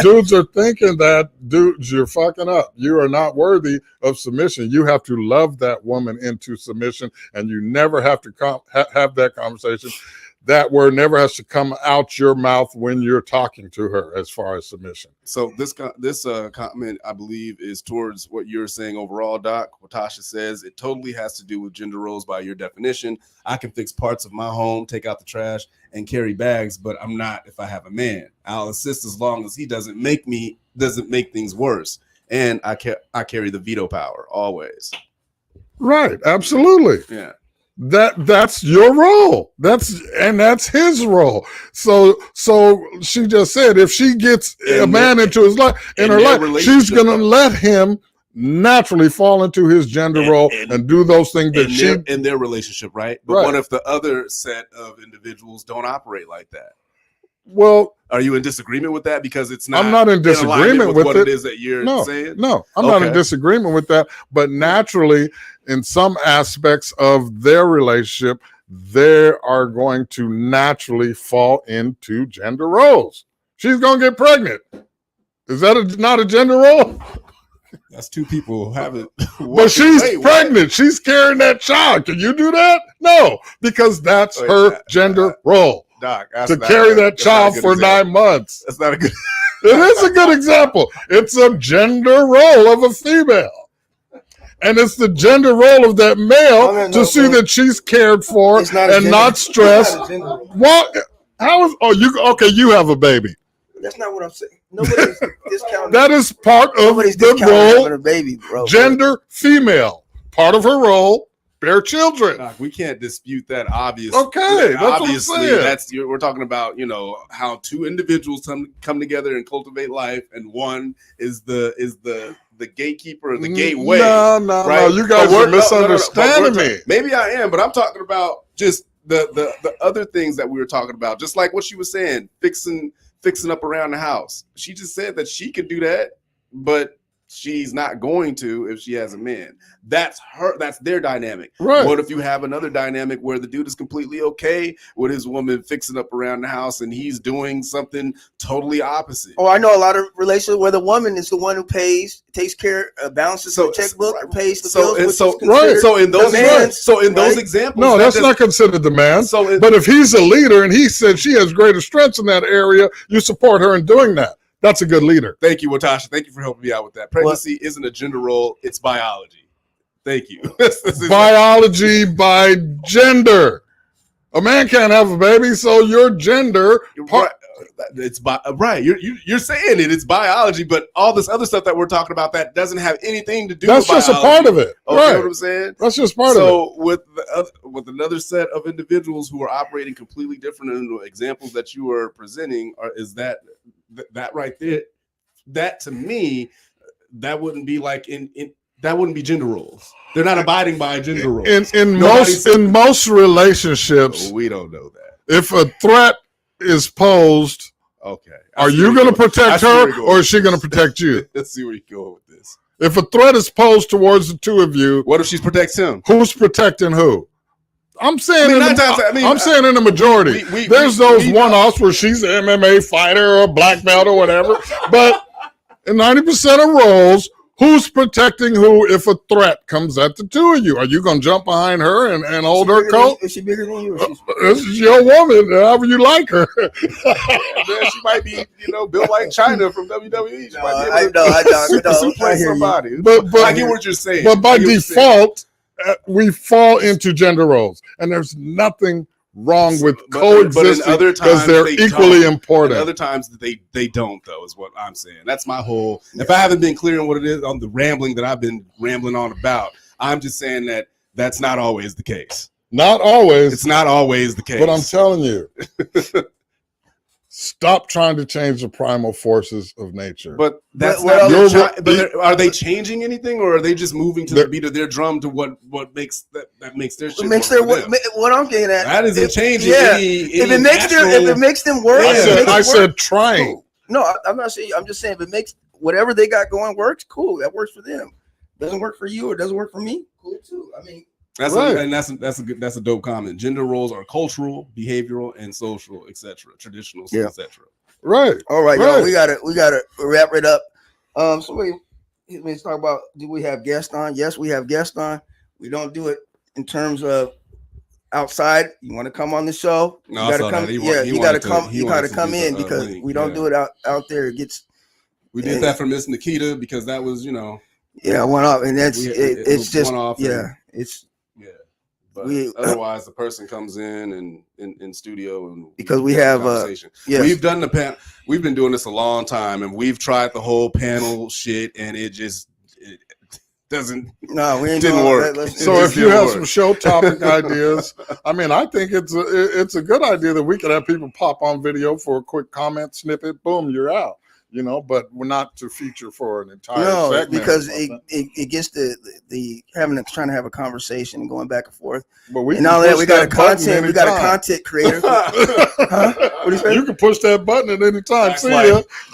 dudes are thinking that, dudes, you're fucking up. You are not worthy of submission. You have to love that woman into submission, and you never have to have that conversation. That word never has to come out your mouth when you're talking to her as far as submission. So this comment, I believe, is towards what you're saying overall, Doc. What Tasha says, it totally has to do with gender roles by your definition. I can fix parts of my home, take out the trash, and carry bags, but I'm not if I have a man. I'll assist as long as he doesn't make things worse. And I carry the veto power always. Right, absolutely. Yeah. That's your role. That's his role. So she just said if she gets a man into his life in her life, she's gonna let him naturally fall into his gender role and do those things that in their relationship, right? But what if the other set of individuals don't operate like that? Well, are you in disagreement with that? Because it's not. I'm not in disagreement with what it is that you're saying. No, I'm not in disagreement with that. But naturally, in some aspects of their relationship, they are going to naturally fall into gender roles. She's going to get pregnant. Is that not a gender role? That's two people who have it. But she's pregnant. She's carrying that child. Can you do that? No, because that's her gender role. Doc, to carry that child for 9 months. That's not a good. It is a good example. It's a gender role of a female. And it's the gender role of that male to see that she's cared for and not stressed. What? How is? Oh, you have a baby. That's not what I'm saying. Nobody's discounting. That is part of the role. Baby, bro. Gender female. Part of her role. Bear children. Doc, we can't dispute that. Obviously, okay. That's obviously, we're talking about how two individuals come together and cultivate life, and one is the gatekeeper or the gateway. No. You guys are misunderstanding me. Maybe I am, but I'm talking about just the other things that we were talking about. Just like what she was saying, fixing up around the house. She just said that she could do that, but she's not going to if she has a man. That's their dynamic. Right. What if you have another dynamic where the dude is completely okay with his woman fixing up around the house and he's doing something totally opposite? Oh, I know a lot of relationships where the woman is the one who pays, takes care, balances the checkbook, pays the bills. So in those examples, no, that's not considered the man. But if he's a leader and he said she has greater strengths in that area, you support her in doing that. That's a good leader. Thank you, Watasha. Thank you for helping me out with that. Pregnancy isn't a gender role; it's biology. Thank you. Biology by gender. A man can't have a baby, so your gender. It's right. You're saying it. It's biology, but all this other stuff that we're talking about that doesn't have anything to do. That's with just biology. a part of it. Okay, right. You know what I'm saying? That's just part of it. So with another set of individuals who are operating completely different in the examples that you are presenting, is that right there? That to me, that wouldn't be like that wouldn't be gender roles. They're not abiding by gender roles. In most relationships, we don't know that. If a threat is posed, okay, are you going to protect her or is she going to protect you? Let's see where you go with this. If a threat is posed towards the two of you, what if she protects him? Who's protecting who? I'm saying in the majority. There's those one-offs where she's an MMA fighter or a black belt or whatever, but in 90% of roles, who's protecting who if a threat comes at the two of you? Are you going to jump behind her and hold her coat? Is she bigger than you? This is your woman, however you like her. She might be, built like China from WWE. She might be able to suplex somebody. But I get what you're saying. But by default, we fall into gender roles, and there's nothing wrong with coexisting because they're equally important. And other times they don't, though, is what I'm saying. That's my whole. If I haven't been clear on what it is on the rambling that I've been rambling on about, I'm just saying that that's not always the case. Not always. It's not always the case. But I'm telling you, stop trying to change the primal forces of nature. But that's are they changing anything, or are they just moving to the beat of their drum to what makes that makes their shit what I'm getting at? That isn't changing. Yeah. If it makes them work, I said trying. Cool. No, I'm not saying. I'm just saying if it makes whatever they got going works, cool. That works for them. Doesn't work for you or doesn't work for me, cool too. I mean. That's a dope comment. Gender roles are cultural, behavioral, and social, etc. Traditional, etc. Right. All right, y'all. We gotta wrap it up. Somebody let's talk about. Do we have guests on? Yes, we have guests on. We don't do it in terms of outside. You want to come on the show? No, you gotta come. You gotta come. You gotta come in because we don't do it out there. It gets. We did that for Miss Nikita because that was Yeah, one off, and that's it's just it's. But otherwise, the person comes in studio and because we have we've done the panel. We've been doing this a long time, and we've tried the whole panel shit, and it just didn't work. So if you have some show topic ideas, I mean, I think it's a good idea that we could have people pop on video for a quick comment snippet. Boom, you're out. But we're not to feature for an entire segment. Because it gets the trying to have a conversation and going back and forth. But we got a content creator. Huh? What do you say? You can push that button at any time.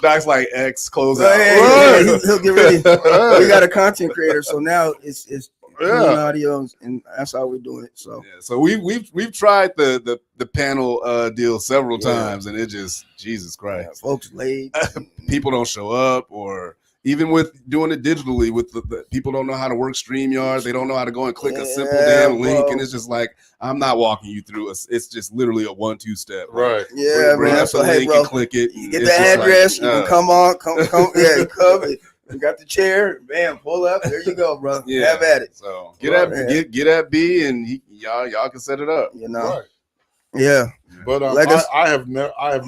Doc's like X close out. He'll get ready. We got a content creator, so now it's audio, and that's how we're doing it. So we've tried the panel deal several times, and it just Jesus Christ, folks late. People don't show up, or even with doing it digitally, with the people don't know how to work StreamYard. They don't know how to go and click a simple damn link, and it's just like I'm not walking you through. It's just literally a 1-2 step. Right. Yeah, bring up the link and click it. You get the address. You can come on. Come. Yeah, you come. You got the chair, bam, pull up. There you go, bro. Yeah. Have at it. So get at B, and y'all can set it up. Right. Yeah. But I have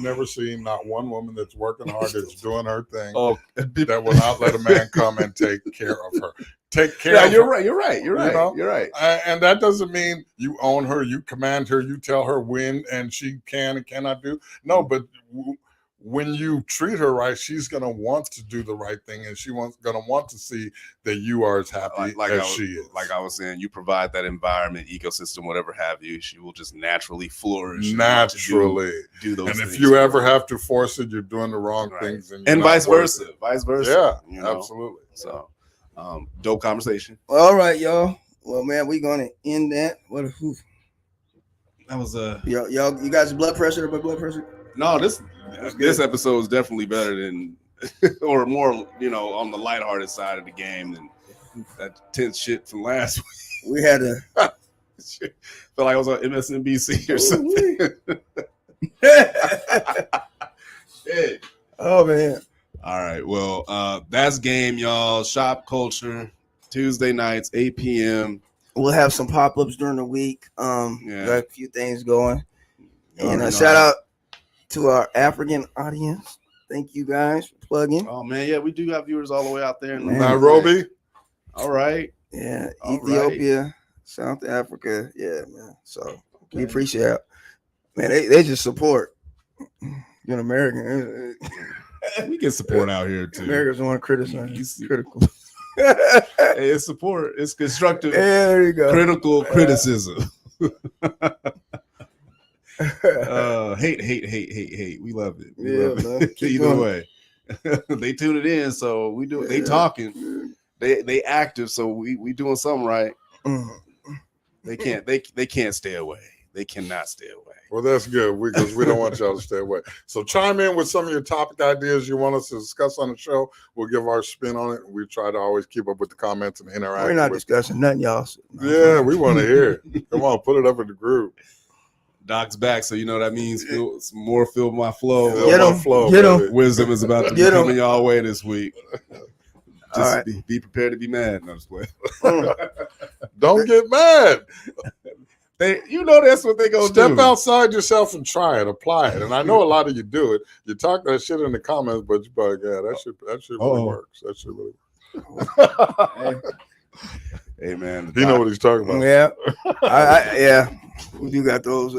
never seen not one woman that's working hard that's doing her thing that will not let a man come and take care of her. Take care. Yeah, of you're her. right. You're right. You're right. You're right. And that doesn't mean you own her, you command her, you tell her when and she can and cannot do. No, but when you treat her right, she's going to want to do the right thing, and she's going to want to see that you are as happy as she is. Like I was saying, you provide that environment, ecosystem, whatever have you, she will just naturally flourish. Naturally. Do those things. And if you ever have to force it, you're doing the wrong things. And vice versa. Yeah, absolutely. So, dope conversation. Well, all right, y'all. Well, man, we're gonna end that. What? That was Y'all, you guys blood pressure? Blood pressure? no. This good. episode is definitely better than, or more, on the lighthearted side of the game than that tense shit from last week. We had to. Felt like I was on MSNBC or something. Shit. Oh man. All right. Well, that's game, y'all. Shop Culture, Tuesday nights, 8 p.m. We'll have some pop-ups during the week. Yeah. Got a few things going. You And already a know shout how- out to our African audience. Thank you guys for plugging. Oh man, yeah, we do have viewers all the way out there in Man. Nairobi. All right. Yeah, All Ethiopia, South Africa. Yeah, man. So we appreciate it. Man, they just support. You're an American. We get support out here too. Americans want to criticize. Critical. Hey, it's support. It's constructive, There you go. critical criticism. Hate. We love it. We Yeah, love it. man. Keep Either going. way, they tune it in, so we do. They Yeah. talking. They active, so we doing something right. Mm. They can't stay away. They cannot stay away. Well, that's good because we don't want y'all to stay away. So chime in with some of your topic ideas you want us to discuss on the show. We'll give our spin on it. We try to always keep up with the comments and interact. We're not with discussing nothing, y'all. Yeah, we want to hear it. Come on, put it up in the group. Doc's back, so you know that means fill my flow. Fill Get my 'em. flow, Get 'em. baby. Wisdom is about to be Get 'em. coming y'all way this week. Just All right. be prepared to be mad. No, I'm just playing. Don't get mad. That's what they gonna Step do. outside yourself and try it, apply it. And I know a lot of you do it. You talk that shit in the comments, but you're like, yeah, that shit really works. That shit really works. Hey man, You know what he's talking about. Yeah, yeah. We do got those.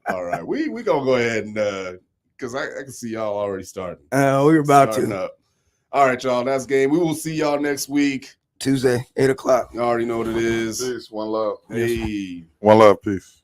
All right, we gonna go ahead and because I can see y'all already starting. We were about Starting to. up. All right, y'all. That's game. We will see y'all next week. Tuesday, 8 o'clock. You already know what it is. Peace. One love. Hey. One love. Peace.